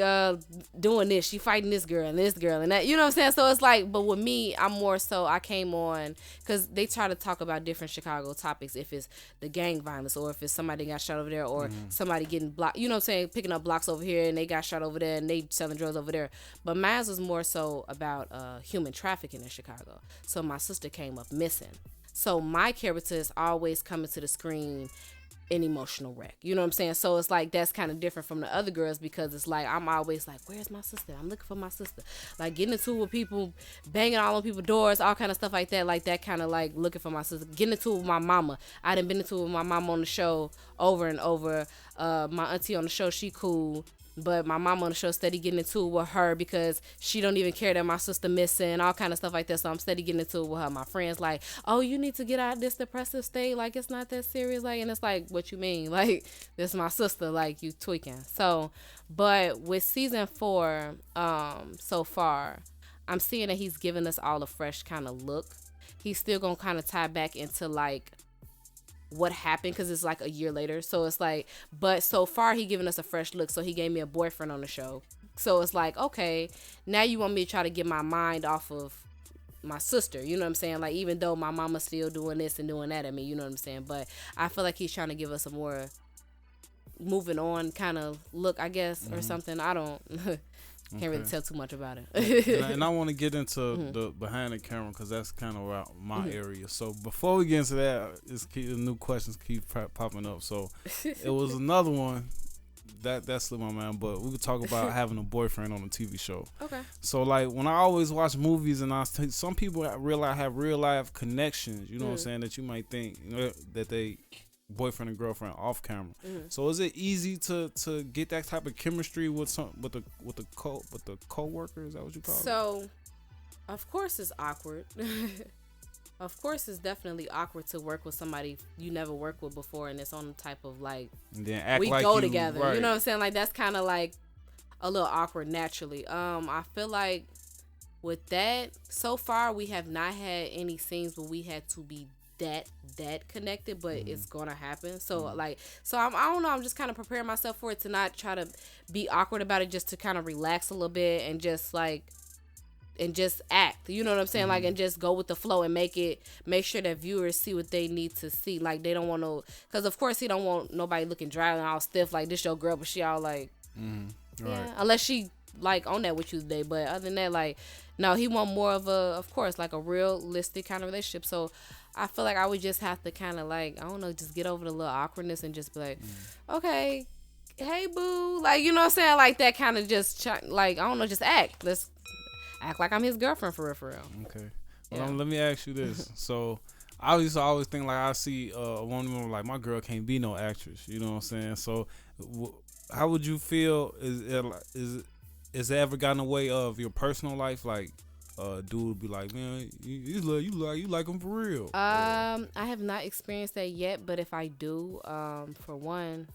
doing this. She fighting this girl and that. You know what I'm saying? So it's like, but with me, I'm more so, I came on because they try to talk about different Chicago topics. If it's the gang violence, or if it's somebody got shot over there, or somebody getting blocked. You know what I'm saying? Picking up blocks over here and they got shot over there and they selling drugs over there. But mine was more so about human trafficking in Chicago. So my sister came up missing. So my character is always coming to the screen an emotional wreck. You know what I'm saying? So it's like, that's kind of different from the other girls, because it's like, I'm always like, where's my sister? I'm looking for my sister. Like getting into it with people, banging all on people's doors, all kind of stuff like that kind of like looking for my sister. Getting into it with my mama. I done been into it with my mama on the show over and over. My auntie on the show, she cool. But my mom on the show steady getting into it with her because she don't even care that my sister missing, all kind of stuff like that. So I'm steady getting into it with her. My friends like, oh, you need to get out of this depressive state. Like, it's not that serious. Like, and it's like, what you mean? Like, this is my sister. Like, you tweaking. So, but with season 4, so far, I'm seeing that he's giving us all a fresh kind of look. He's still gonna kind of tie back into like what happened, because it's like a year later. So it's like, but so far he giving us a fresh look. So he gave me a boyfriend on the show. So it's like, okay, now you want me to try to get my mind off of my sister. You know what I'm saying? Like, even though my mama's still doing this and doing that at me, you know what I'm saying? But I feel like he's trying to give us a more moving on kind of look, I guess, or something. I don't Can't really tell too much about it.
and I want to get into the behind the camera because that's kind of my area. So before we get into that, new questions keep popping up. So it was another one that slipped my mind, but we could talk about having a boyfriend on a TV show.
Okay.
So like when I always watch movies and some people have real life connections. You know what I'm saying, that you might think that they boyfriend and girlfriend off camera. So is it easy to get that type of chemistry with the co-worker? Is that what you call it?
So of course it's awkward. Of course it's definitely awkward to work with somebody you never worked with before, and it's on the type of like
and then act
we
like
go
you,
together.
right.
You know what I'm saying? Like that's kind of like a little awkward naturally. I feel like with that, so far we have not had any scenes where we had to be that connected, but it's gonna happen. So I don't know, I'm just kind of preparing myself for it, to not try to be awkward about it, just to kind of relax a little bit and just act, you know what I'm saying? Like, and just go with the flow and make sure that viewers see what they need to see. Like, they don't want no, because of course he don't want nobody looking dry and all stiff like this your girl, but she all like
right.
unless she like on that with you today. But other than that, like, no, he want more of a realistic kind of relationship. So I feel like I would just have to kind of like, I don't know, just get over the little awkwardness and just be like, okay, hey boo, like, you know what I'm saying, like that kind of just like, I don't know, just act. Let's act like I'm his girlfriend for real.
Okay. Well, let me ask you this. So I used to always think like, I see a woman like, my girl can't be no actress. You know what I'm saying? So how would you feel? Is it ever gotten in the way of your personal life? Like, dude would be like, man, you like him for real.
I have not experienced that yet, but if I do, for one,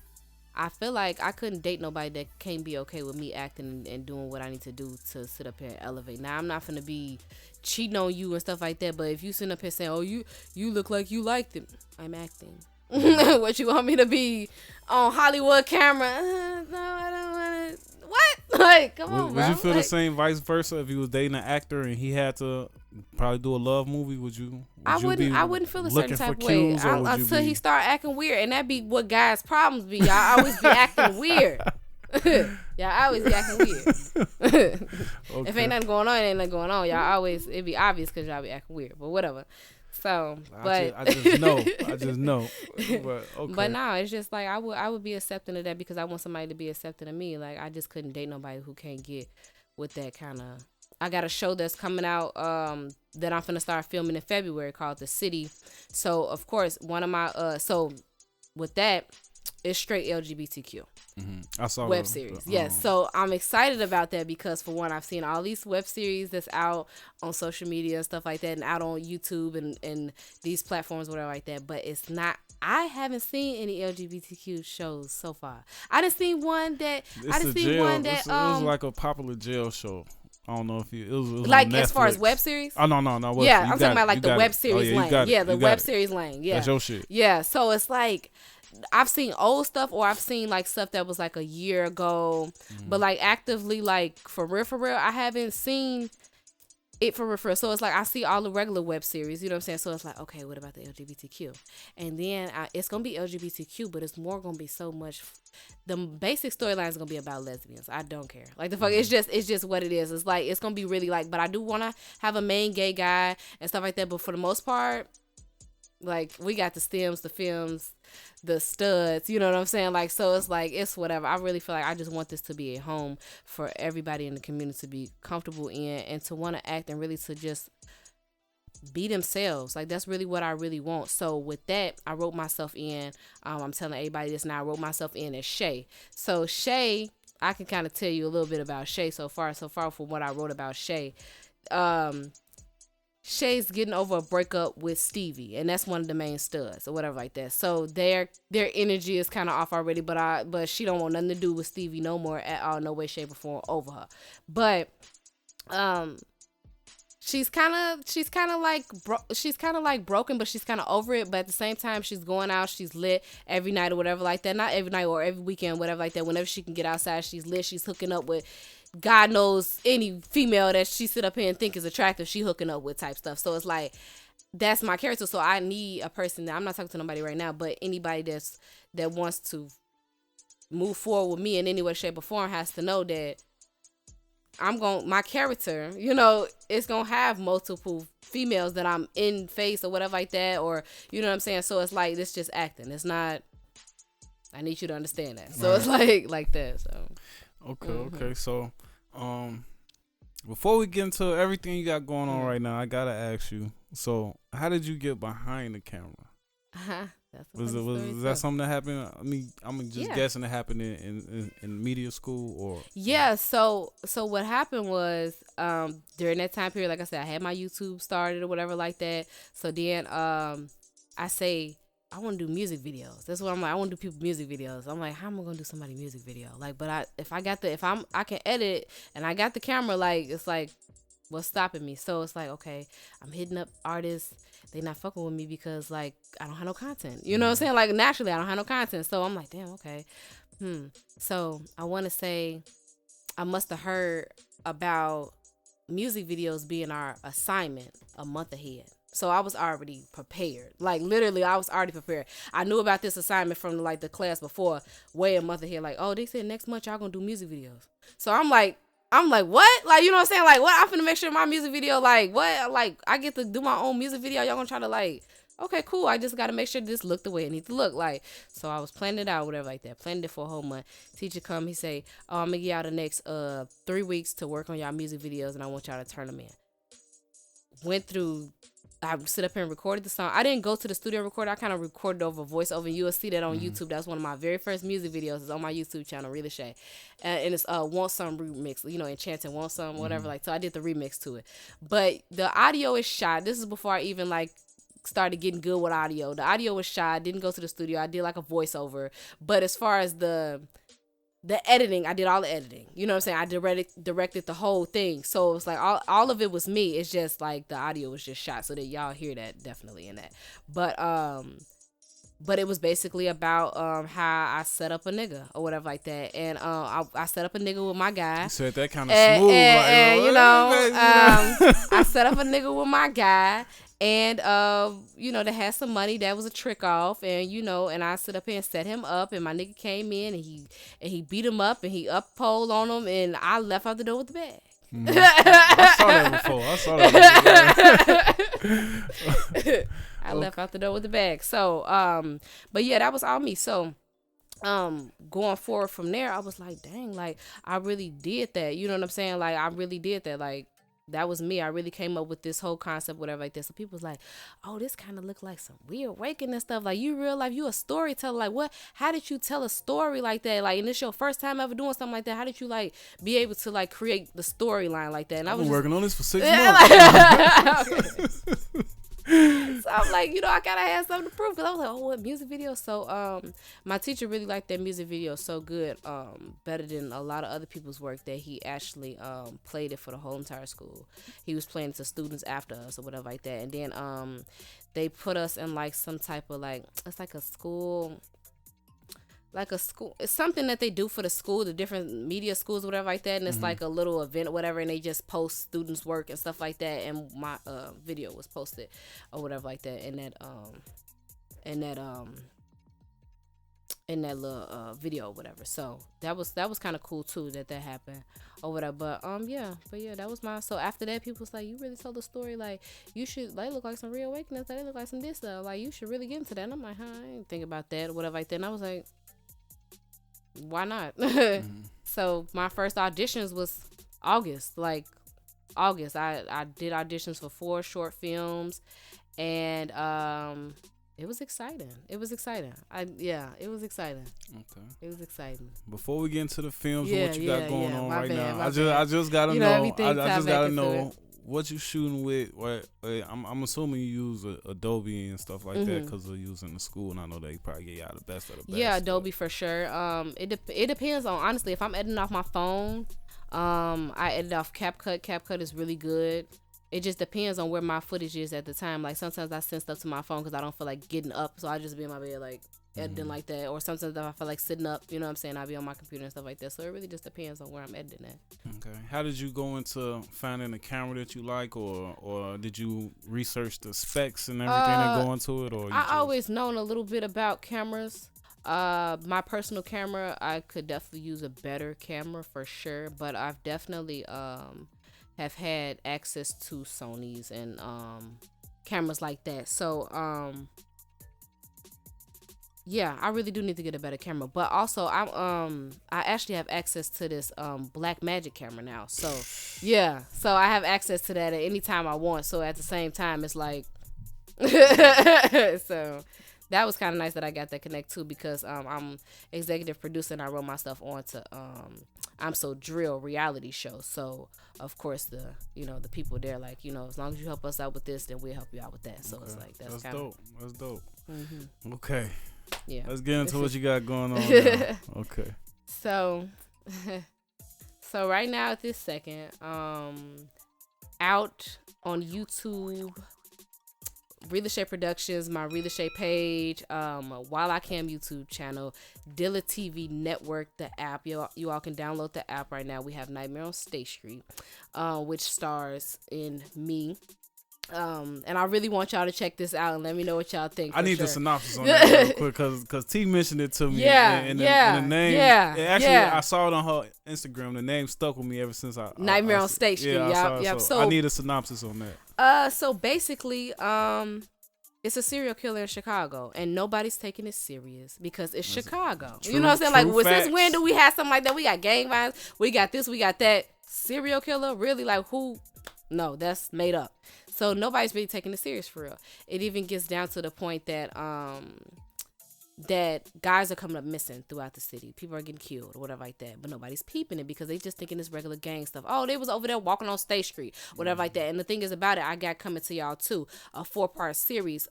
I feel like I couldn't date nobody that can't be okay with me acting and doing what I need to do to sit up here and elevate. Now, I'm not finna be cheating on you and stuff like that, but if you sit up here saying, oh, you look like you liked it, I'm acting. What, you want me to be on Hollywood camera? No, I don't want to. What? Like, come on, bro.
Would you feel
like,
the same vice versa if you was dating an actor and he had to probably do a love movie? I
wouldn't feel the certain type of way until he start acting weird, and that be what guys' problems be. Y'all always be acting weird. Y'all always be acting weird. Okay. If ain't nothing going on, it ain't nothing going on. Y'all always, it be obvious because y'all be acting weird, but whatever. So, but
I just know. But okay.
But no, it's just like I would be accepting of that because I want somebody to be accepting of me. Like, I just couldn't date nobody who can't get with that kind of. I got a show that's coming out that I'm finna start filming in February called The City. So of course one of my so with that, it's straight LGBTQ.
I saw
web series. Yes. So I'm excited about that because for one, I've seen all these web series that's out on social media and stuff like that, and out on YouTube and these platforms, whatever like that. But it's not. I haven't seen any LGBTQ shows so far. I done seen one that.
It was like a popular jail show. I don't know if it was
like as far as web series.
Oh no.
Yeah, I'm talking about like the web series lane. Yeah, the web series lane. Yeah,
that's your shit.
Yeah, so it's like. I've seen old stuff, or I've seen like stuff that was like a year ago, but like actively, like for real, I haven't seen it for real. So it's like I see all the regular web series, you know what I'm saying? So it's like, okay, what about the LGBTQ? And then it's gonna be LGBTQ, but it's more gonna be so much. The basic storyline is gonna be about lesbians. I don't care. Like the fuck, it's just what it is. It's like it's gonna be really like, but I do want to have a main gay guy and stuff like that. But for the most part, like we got the stems, the films, the studs, you know what I'm saying? Like, so it's like, it's whatever. I really feel like I just want this to be a home for everybody in the community to be comfortable in and to want to act and really to just be themselves. Like, that's really what I really want. So with that, I wrote myself in. I'm telling everybody this now. I wrote myself in as Shay. So Shay, I can kind of tell you a little bit about Shay so far from what I wrote about Shay. Shay's getting over a breakup with Stevie, and that's one of the main studs or whatever like that. So their energy is kind of off already, but she don't want nothing to do with Stevie no more at all, no way, shape, or form over her. But she's kind of like broken, but she's kind of over it. But at the same time, she's going out, she's lit every night or whatever like that. Not every night or every weekend, whatever like that. Whenever she can get outside, she's lit. She's hooking up with God knows any female that she sit up here and think is attractive, she hooking up with type stuff. So it's like, that's my character. So I need a person that I'm not talking to nobody right now, but anybody that wants to move forward with me in any way, shape, or form has to know that my character, you know, it's gonna have multiple females that I'm in face or whatever like that, or you know what I'm saying. So it's like it's just acting. It's not. I need you to understand that. So it's like that. So
okay. So before we get into everything you got going on right now, I gotta ask you. So how did you get behind the camera? Was that something that happened? I mean, I'm just guessing it happened in media school or.
Yeah. So what happened was during that time period, like I said, I had my YouTube started or whatever like that. So then I say, I want to do music videos. That's what I'm like. I want to do people music videos. I'm like, how am I gonna do somebody music video? Like, but if I can edit and I got the camera, like it's like, what's stopping me? So it's like, okay, I'm hitting up artists. They not fucking with me because like I don't have no content. You know what I'm saying? Like naturally, I don't have no content. So I'm like, damn, okay. So I want to say, I must have heard about music videos being our assignment a month ahead. So I was already prepared. Like literally, I was already prepared. I knew about this assignment from like the class before, way a month ahead. Like, oh, they said next month y'all gonna do music videos. So I'm like, what? Like, you know what I'm saying? Like, what? I'm finna make sure my music video, like, what? Like, I get to do my own music video. Y'all gonna try to like, okay, cool. I just gotta make sure this look the way it needs to look. Like, so I was planning it out, whatever like that. Planned it for a whole month. Teacher come, he say, oh, I'm gonna give y'all the next 3 weeks to work on y'all music videos, and I want y'all to turn them in. Went through. I sit up here and recorded the song. I didn't go to the studio recorder. I kind of recorded over voiceover. You'll see that on YouTube. That's one of my very first music videos. It's on my YouTube channel, Lashay. And it's Want Some remix, you know, Enchanted Want Some, whatever. Like, so I did the remix to it. But the audio is shot. This is before I even like started getting good with audio. The audio was shot. I didn't go to the studio. I did like a voiceover. But as far as the editing, I did all the editing. You know what I'm saying? I directed the whole thing. So it's like all of it was me. It's just like the audio was just shot so that y'all hear that definitely in that. But it was basically about how I set up a nigga or whatever like that. And I set up a nigga with my guy. You
said that kind of smooth. And
you know, I set up a nigga with my guy. And, you know, they had some money. That was a trick off. And, you know, and I sit up here and set him up. And my nigga came in and he beat him up and he up pole on him. And I left out the door with the bag.
I saw that before.
I left out the door with the bag. So, but yeah, that was all me. So, going forward from there, I was like, dang, like, I really did that. You know what I'm saying? Like, I really did that. Like, that was me. I really came up with this whole concept, whatever like this. So people was like, oh, this kind of look like some weird waking and stuff. Like, you real life, you a storyteller. Like, what? How did you tell a story like that? Like, and this your first time ever doing something like that. How did you, like, be able to, like, create the storyline like that? And
I've been working on this for 6 months.
So I'm like, you know, I gotta have something to prove because I was like, oh, what music video? So my teacher really liked that music video so good, better than a lot of other people's work, that he actually played it for the whole entire school. He was playing it to students after us or whatever like that, and then they put us in like some type of like, it's like a school. It's something that they do for the school, the different media schools, whatever like that, and it's like a little event or whatever, and they just post students' work and stuff like that, and my video was posted or whatever like that in that little video or whatever. So that was kind of cool too that happened or whatever. But yeah, that was my. So after that, people was like, you really told the story, like you should, like, look like some real awakenings, like they look like some this stuff, like you should really get into that. And I'm like, huh, I didn't think about that or whatever like that. And I was like, why not? So my first auditions was August. I did auditions for 4 short films, and it was exciting. It was exciting. It was exciting. Okay. It was exciting.
Before we get into the films and what you got going on right now, I just gotta know. I just gotta know what you shooting with. I'm assuming you use Adobe and stuff like that because of using the school, and I know they probably get y'all the best of the best.
Yeah, Adobe for sure. It depends on, honestly, if I'm editing off my phone, I edit off CapCut. CapCut is really good. It just depends on where my footage is at the time. Like sometimes I send stuff to my phone because I don't feel like getting up, so I just be in my bed like editing like that. Or sometimes if I feel like sitting up, you know what I'm saying, I'll be on my computer and stuff like that. So it really just depends on where I'm editing at.
Okay. How did you go into finding a camera that you like, or did you research the specs and everything that go into it? Or I
always known a little bit about cameras. My personal camera, I could definitely use a better camera for sure, but I've definitely have had access to Sony's and cameras like that. So yeah, I really do need to get a better camera. But also I actually have access to this Black Magic camera now. So yeah, so I have access to that at any time I want. So at the same time it's like so that was kind of nice that I got that connect too, because I'm executive producer and I wrote my stuff on to I'm So Drill reality show. So of course the people there, like, as long as you help us out with this, then we'll help you out with that. So it's like that's
dope. That's dope.
Mm-hmm.
Okay.
Yeah.
Let's get into what you got going on now. Okay.
So right now at this second, out on YouTube, Lashay Productions, my Lashay page, While I Can YouTube channel, Dilla TV Network, the app. You all can download the app right now. We have Nightmare on State Street, which stars in me. And I really want y'all to check this out and let me know what y'all think.
I need the synopsis on that real quick because T mentioned it to me. And the name. Yeah. Actually, I saw it on her Instagram. The name stuck with me ever since
Nightmare on State Street.
Yeah, so I need a synopsis on that.
So basically, it's a serial killer in Chicago, and nobody's taking it serious because it's Chicago. You know what I'm saying? Like, since when do we have something like that? We got gang violence, we got this, we got that. Serial killer, really? Like, who? No, that's made up. So nobody's really taking it serious for real. It even gets down to the point that that guys are coming up missing throughout the city. People are getting killed or whatever like that, but nobody's peeping it because they just thinking it's regular gang stuff. Oh, they was over there walking on State Street, whatever like that. And the thing is about it, I got coming to y'all too, a 4-part series,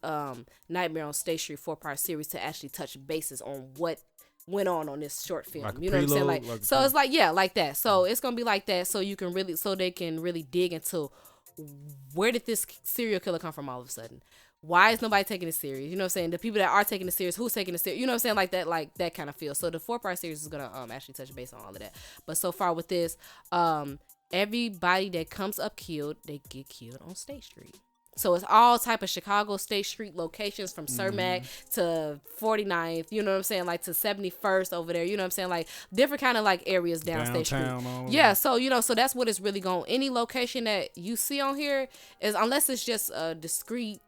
Nightmare on State Street 4-part series to actually touch bases on what went on this short film. Like, you know what I'm saying? Like so it's like, yeah, like that. So it's gonna be like that, so they can really dig into where did this serial killer come from all of a sudden. Why is nobody taking it serious? You know what I'm saying? The people that are taking it serious, who's taking it serious? You know what I'm saying? Like that kind of feel. So the 4-part series is gonna actually touch base on all of that. But so far with this, everybody that comes up killed, they get killed on State Street. So it's all type of Chicago State Street locations from Cermak to 49th, you know what I'm saying, like to 71st over there, you know what I'm saying, like different kind of like areas down State Street. Yeah, so so that's what it's really going. Any location that you see on here is, unless it's just a discrete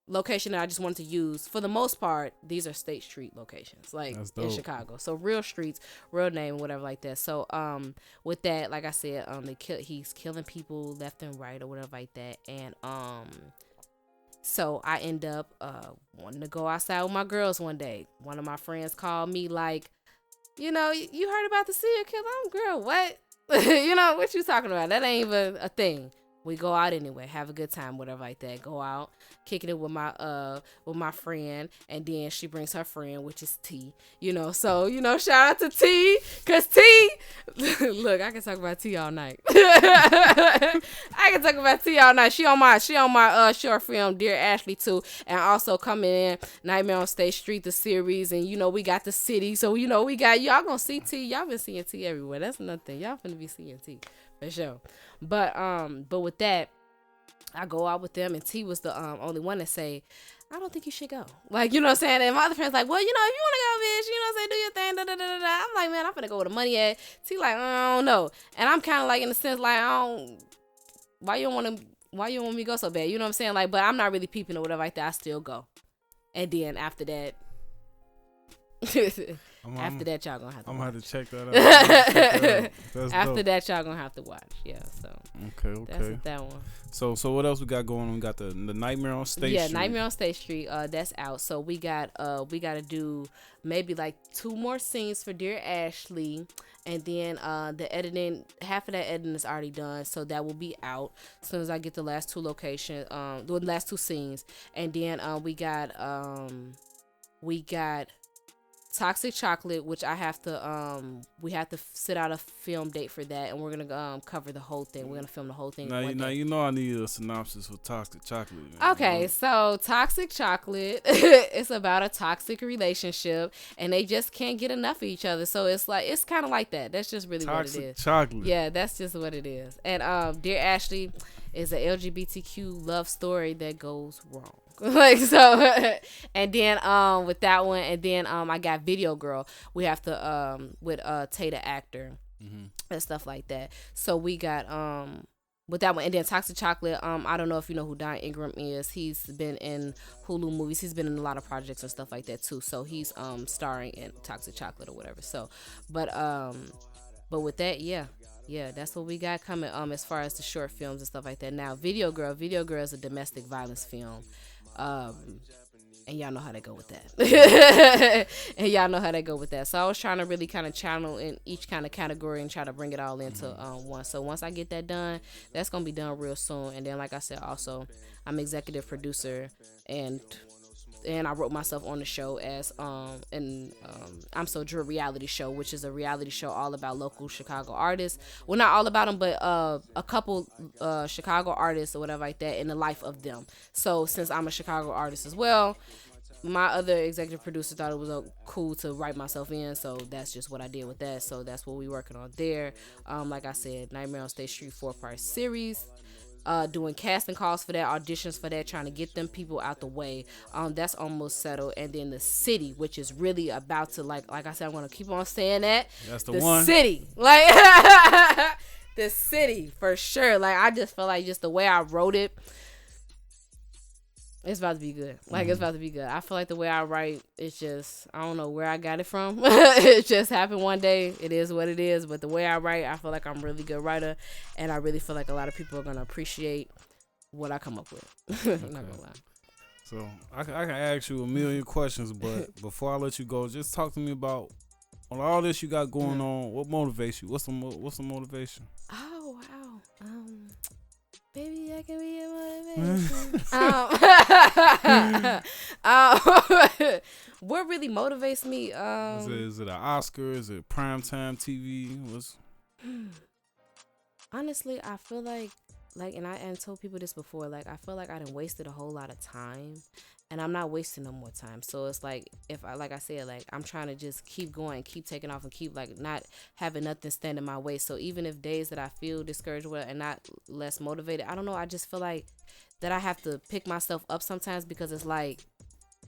location that I just wanted to use, for the most part these are State Street locations, like in Chicago. So real streets, real name, whatever like that. So with that, like I said, he's killing people left and right or whatever like that. And so I end up wanting to go outside with my girls one day. One of my friends called me like, you heard about the serial killer? I'm, girl, what? What you talking about? That ain't even a thing. We go out anyway, have a good time, whatever like that. Go out, kicking it with my friend, and then she brings her friend, which is T. So shout out to T, cause T, look, I can talk about T all night. I can talk about T all night. She on my short film Dear Ashley too, and also coming in Nightmare on State Street, the series, and we got the city. So we got, y'all gonna see T. Y'all been seeing T everywhere. That's nothing. Y'all finna be seeing T for sure. But with that, I go out with them, and T was the only one that say, I don't think you should go. Like, you know what I'm saying? And my other friends like, well, if you want to go, bitch, you know what I'm saying, do your thing, da, da, da, da. I'm like, man, I'm finna go where the money at. T like, I don't know. And I'm kind of like, in a sense, like, why you want me to go so bad? You know what I'm saying? Like, but I'm not really peeping or whatever like that. I still go. And then after that, after that, y'all gonna have to watch. I'm gonna have to check that out. After that, y'all gonna have to watch. Yeah, so.
Okay.
That's that one.
So what else we got going on? We got the Nightmare on State Street.
Yeah, Nightmare on State Street. That's out. So we gotta do maybe like 2 more scenes for Dear Ashley, and then the editing, half of that editing is already done, so that will be out as soon as I get the last 2 locations, the last 2 scenes, and then we got Toxic Chocolate, which I have to we have to sit out a film date for that, and we're gonna cover the whole thing. We're gonna film the whole thing.
Now I need a synopsis for Toxic Chocolate.
Okay, so Toxic Chocolate, it's about a toxic relationship, and they just can't get enough of each other. So it's kind of like that. That's just really what it is.
Toxic Chocolate.
Yeah, that's just what it is. And Dear Ashley is a LGBTQ love story that goes wrong. Like, so, and then with that one, and then I got Video Girl. We have to with Tay the actor and stuff like that. So we got with that one, and then Toxic Chocolate. I don't know if you know who Don Ingram is. He's been in Hulu movies. He's been in a lot of projects and stuff like that too. So he's starring in Toxic Chocolate or whatever. So, but with that, yeah, that's what we got coming. As far as the short films and stuff like that. Now, Video Girl is a domestic violence film. And y'all know how they go with that. So I was trying to really kind of channel in each kind of category and try to bring it all into one. So once I get that done, that's going to be done real soon. And then, like I said, also, I'm executive producer and I wrote myself on the show as I'm So Drew reality show, which is a reality show all about local Chicago artists. Well, not all about them, but a couple Chicago artists or whatever like that in the life of them. So since I'm a Chicago artist as well, my other executive producer thought it was cool to write myself in, so that's just what I did with that. So that's what we working on there. Like I said, Nightmare on State Street 4-part series. Doing casting calls for that, auditions for that, trying to get them people out the way. That's almost settled. And then The City, which is really about to, like I said, I'm going to keep on saying that.
That's the one.
City. Like, The City, for sure. Like, I just feel like just the way I wrote it, it's about to be good. Like, it's about to be good. I feel like the way I write, it's just, I don't know where I got it from. It just happened one day. It is what it is. But the way I write, I feel like I'm a really good writer. And I really feel like a lot of people are going to appreciate what I come up with. I'm not going to lie.
So, I can ask you a million questions, but before I let you go, just talk to me about on all this you got going on. What motivates you? What's the motivation?
Oh, wow. Baby, I can be a motivation. What really motivates me?
Is it an Oscar? Is it primetime TV?
Honestly, I feel like, and I told people this before, like, I feel like I done wasted a whole lot of time. And I'm not wasting no more time. So it's like, like I said, like, I'm trying to just keep going, keep taking off, and keep, like, not having nothing stand in my way. So even if days that I feel discouraged with and not less motivated, I don't know, I just feel like that I have to pick myself up sometimes, because it's like,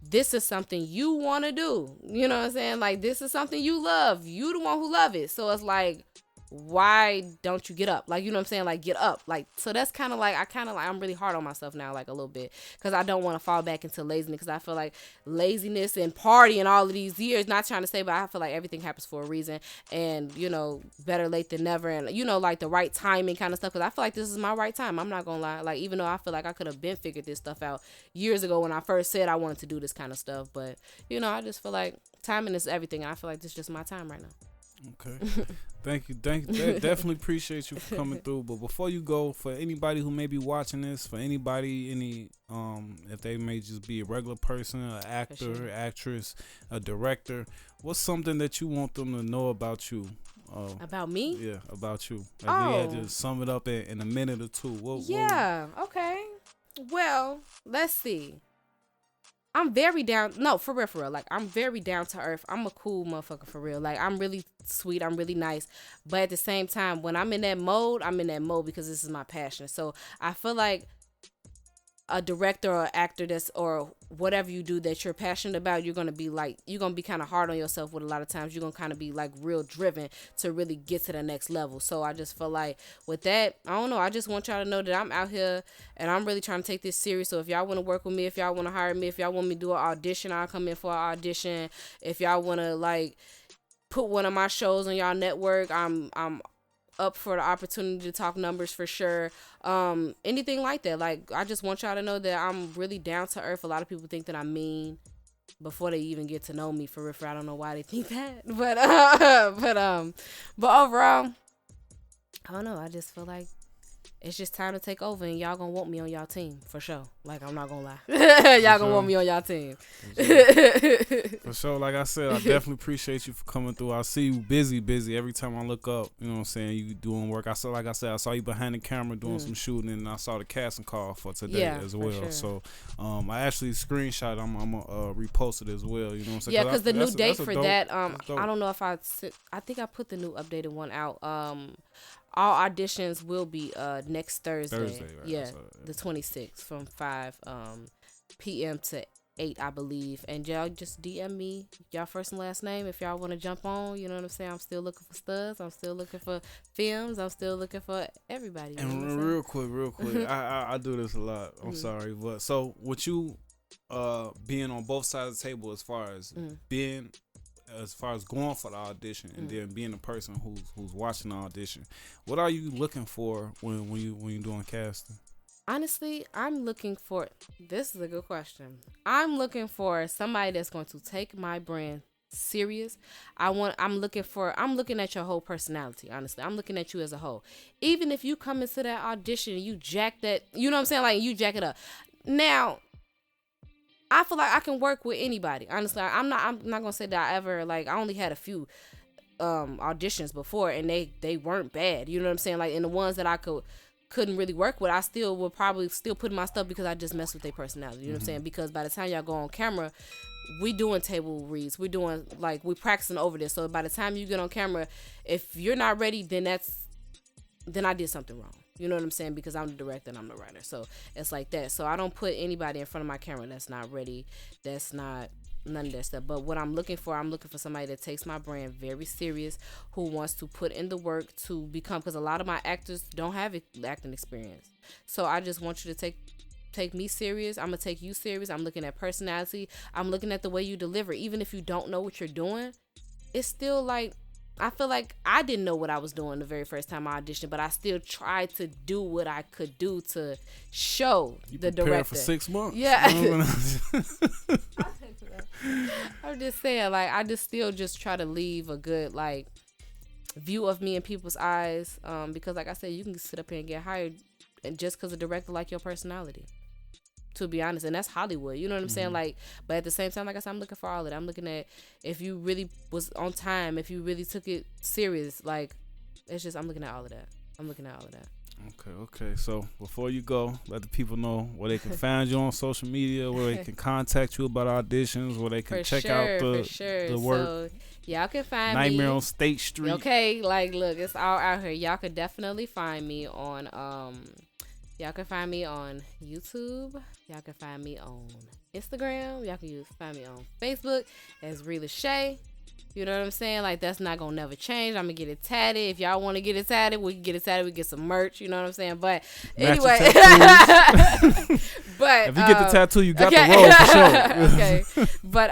this is something you want to do. You know what I'm saying? Like, this is something you love. You the one who love it. So it's like, why don't you get up? Like, you know what I'm saying? Like, get up. Like, so that's kind of like, I'm really hard on myself now, like, a little bit, because I don't want to fall back into laziness, because I feel like laziness and partying all of these years, not trying to say, but I feel like everything happens for a reason, and, you know, better late than never, and, you know, like, the right timing kind of stuff, because I feel like this is my right time. I'm not gonna lie. Like, even though I feel like I could have been figured this stuff out years ago when I first said I wanted to do this kind of stuff, but, you know, I just feel like timing is everything, and I feel like this is just my time right now.
Okay. Thank you. Definitely appreciate you for coming through. But before you go, for anybody who may be watching this, for anybody, if they may just be a regular person, an actor, actress, a director, what's something that you want them to know about you?
About me?
Yeah, about you. If you had to sum it up in a minute or two.
Okay. Well, let's see. I'm very down. No, for real. Like, I'm very down to earth. I'm a cool motherfucker, for real. Like, I'm really sweet. I'm really nice. But at the same time, when I'm in that mode because this is my passion. So I feel like a director or actor or whatever you do that you're passionate about, you're going to be kind of hard on yourself with a lot of times. You're going to kind of be like real driven to really get to the next level. So I just feel like with that, I don't know, I just want y'all to know that I'm out here and I'm really trying to take this serious. So if y'all want to work with me, if y'all want to hire me, if y'all want me to do an audition, I'll come in for an audition. If y'all want to like put one of my shows on y'all network, I'm up for the opportunity to talk numbers for sure. Anything like that. Like, I just want y'all to know that I'm really down to earth. A lot of people think that I'm mean before they even get to know me, for real. I don't know why they think that, but overall, I don't know. I just feel like it's just time to take over, and y'all gonna want me on y'all team for sure. Like, I'm not gonna lie. Y'all gonna want me on y'all team.
For sure. Like I said, I definitely appreciate you for coming through. I see you busy every time I look up. You know what I'm saying? You doing work. I saw you behind the camera doing some shooting, and I saw the casting call for today as well. Sure. So I actually screenshot. I'm gonna repost it as well. You know what I'm saying?
Yeah, because the new date for that, I don't know if I think I put the new updated one out. All auditions will be next Thursday.
Right?
Yeah, the 26th from 5 p.m. to 8, I believe. And y'all just DM me y'all first and last name if y'all want to jump on. You know what I'm saying? I'm still looking for studs. I'm still looking for films. I'm still looking for everybody.
And real quick, I do this a lot. I'm sorry, but so with you being on both sides of the table as far as going for the audition and then being the person who's watching the audition, what are you looking for when you doing casting?
Honestly, I'm looking for, this is a good question. I'm looking for somebody that's going to take my brand serious. I'm looking at your whole personality, honestly. I'm looking at you as a whole. Even if you come into that audition and you jack that, you know what I'm saying? Like, you jack it up. Now, I feel like I can work with anybody. Honestly, I'm not gonna say that I ever, like, I only had a few auditions before and they weren't bad. You know what I'm saying? Like, and the ones that I couldn't really work with, I still would probably still put in my stuff because I just mess with their personality. You know what I'm saying? Because by the time y'all go on camera, we doing table reads. We doing, like, we practicing over this. So by the time you get on camera, if you're not ready, then I did something wrong. You know what I'm saying? Because I'm the director and I'm the writer. So it's like that. So I don't put anybody in front of my camera that's not ready. That's not none of that stuff. But what I'm looking for somebody that takes my brand very serious, who wants to put in the work to become, because a lot of my actors don't have acting experience. So I just want you to take me serious. I'm going to take you serious. I'm looking at personality. I'm looking at the way you deliver. Even if you don't know what you're doing, it's still like, I feel like I didn't know what I was doing the very first time I auditioned, but I still tried to do what I could do to show the director.
For 6 months.
Yeah. I'm just saying, like, I just still just try to leave a good, like, view of me in people's eyes, because, like I said, you can sit up here and get hired and just because the director like your personality, to be honest. And that's Hollywood, you know what I'm saying? Like, but at the same time, like I said, I'm looking for all of that. I'm looking at if you really was on time, if you really took it serious. Like, it's just, I'm looking at all of that.
Okay. So before you go, let the people know where they can find you on social media, where they can contact you about auditions, where they can check out the work. So
y'all can find
Nightmare on State Street.
Okay, like, look, it's all out here. Y'all could definitely find me on y'all can find me on YouTube. Y'all can find me on Instagram. Y'all can find me on Facebook as Lashay. You know what I'm saying? Like, that's not gonna never change. I'm gonna get it tatted. If y'all want to get it tatted, we can get it tatted. We get some merch. You know what I'm saying? But anyway, but
if you get the tattoo, you got the role for sure.
Okay, but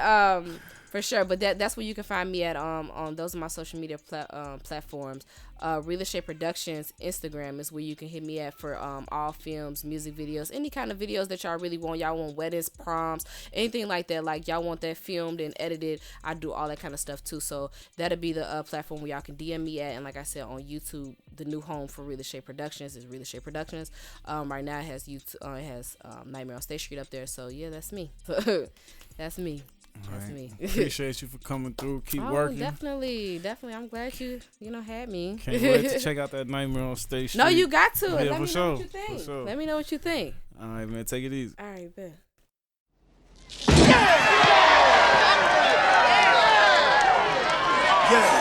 for sure. But that's where you can find me at. On those are my social media platforms. Lashay Productions Instagram is where you can hit me at for all films, music videos, any kind of videos that y'all really want. Y'all want weddings, proms, anything like that. Like, y'all want that filmed and edited. I do all that kind of stuff too. So that'll be the platform where y'all can DM me at. And like I said, on YouTube, the new home for Lashay Productions is Lashay Productions. Right now it has YouTube. It has Nightmare on State Street up there. So yeah, that's me. That's me. That's me.
Appreciate you for coming through. Keep working.
Definitely. I'm glad you had me.
Can't wait to check out that Nightmare on State Street.
No, you got to.
Yeah,
Let me know
what
you think.
Sure.
Let me know what you think.
All right, man. Take it easy.
All right, bet.
Yeah.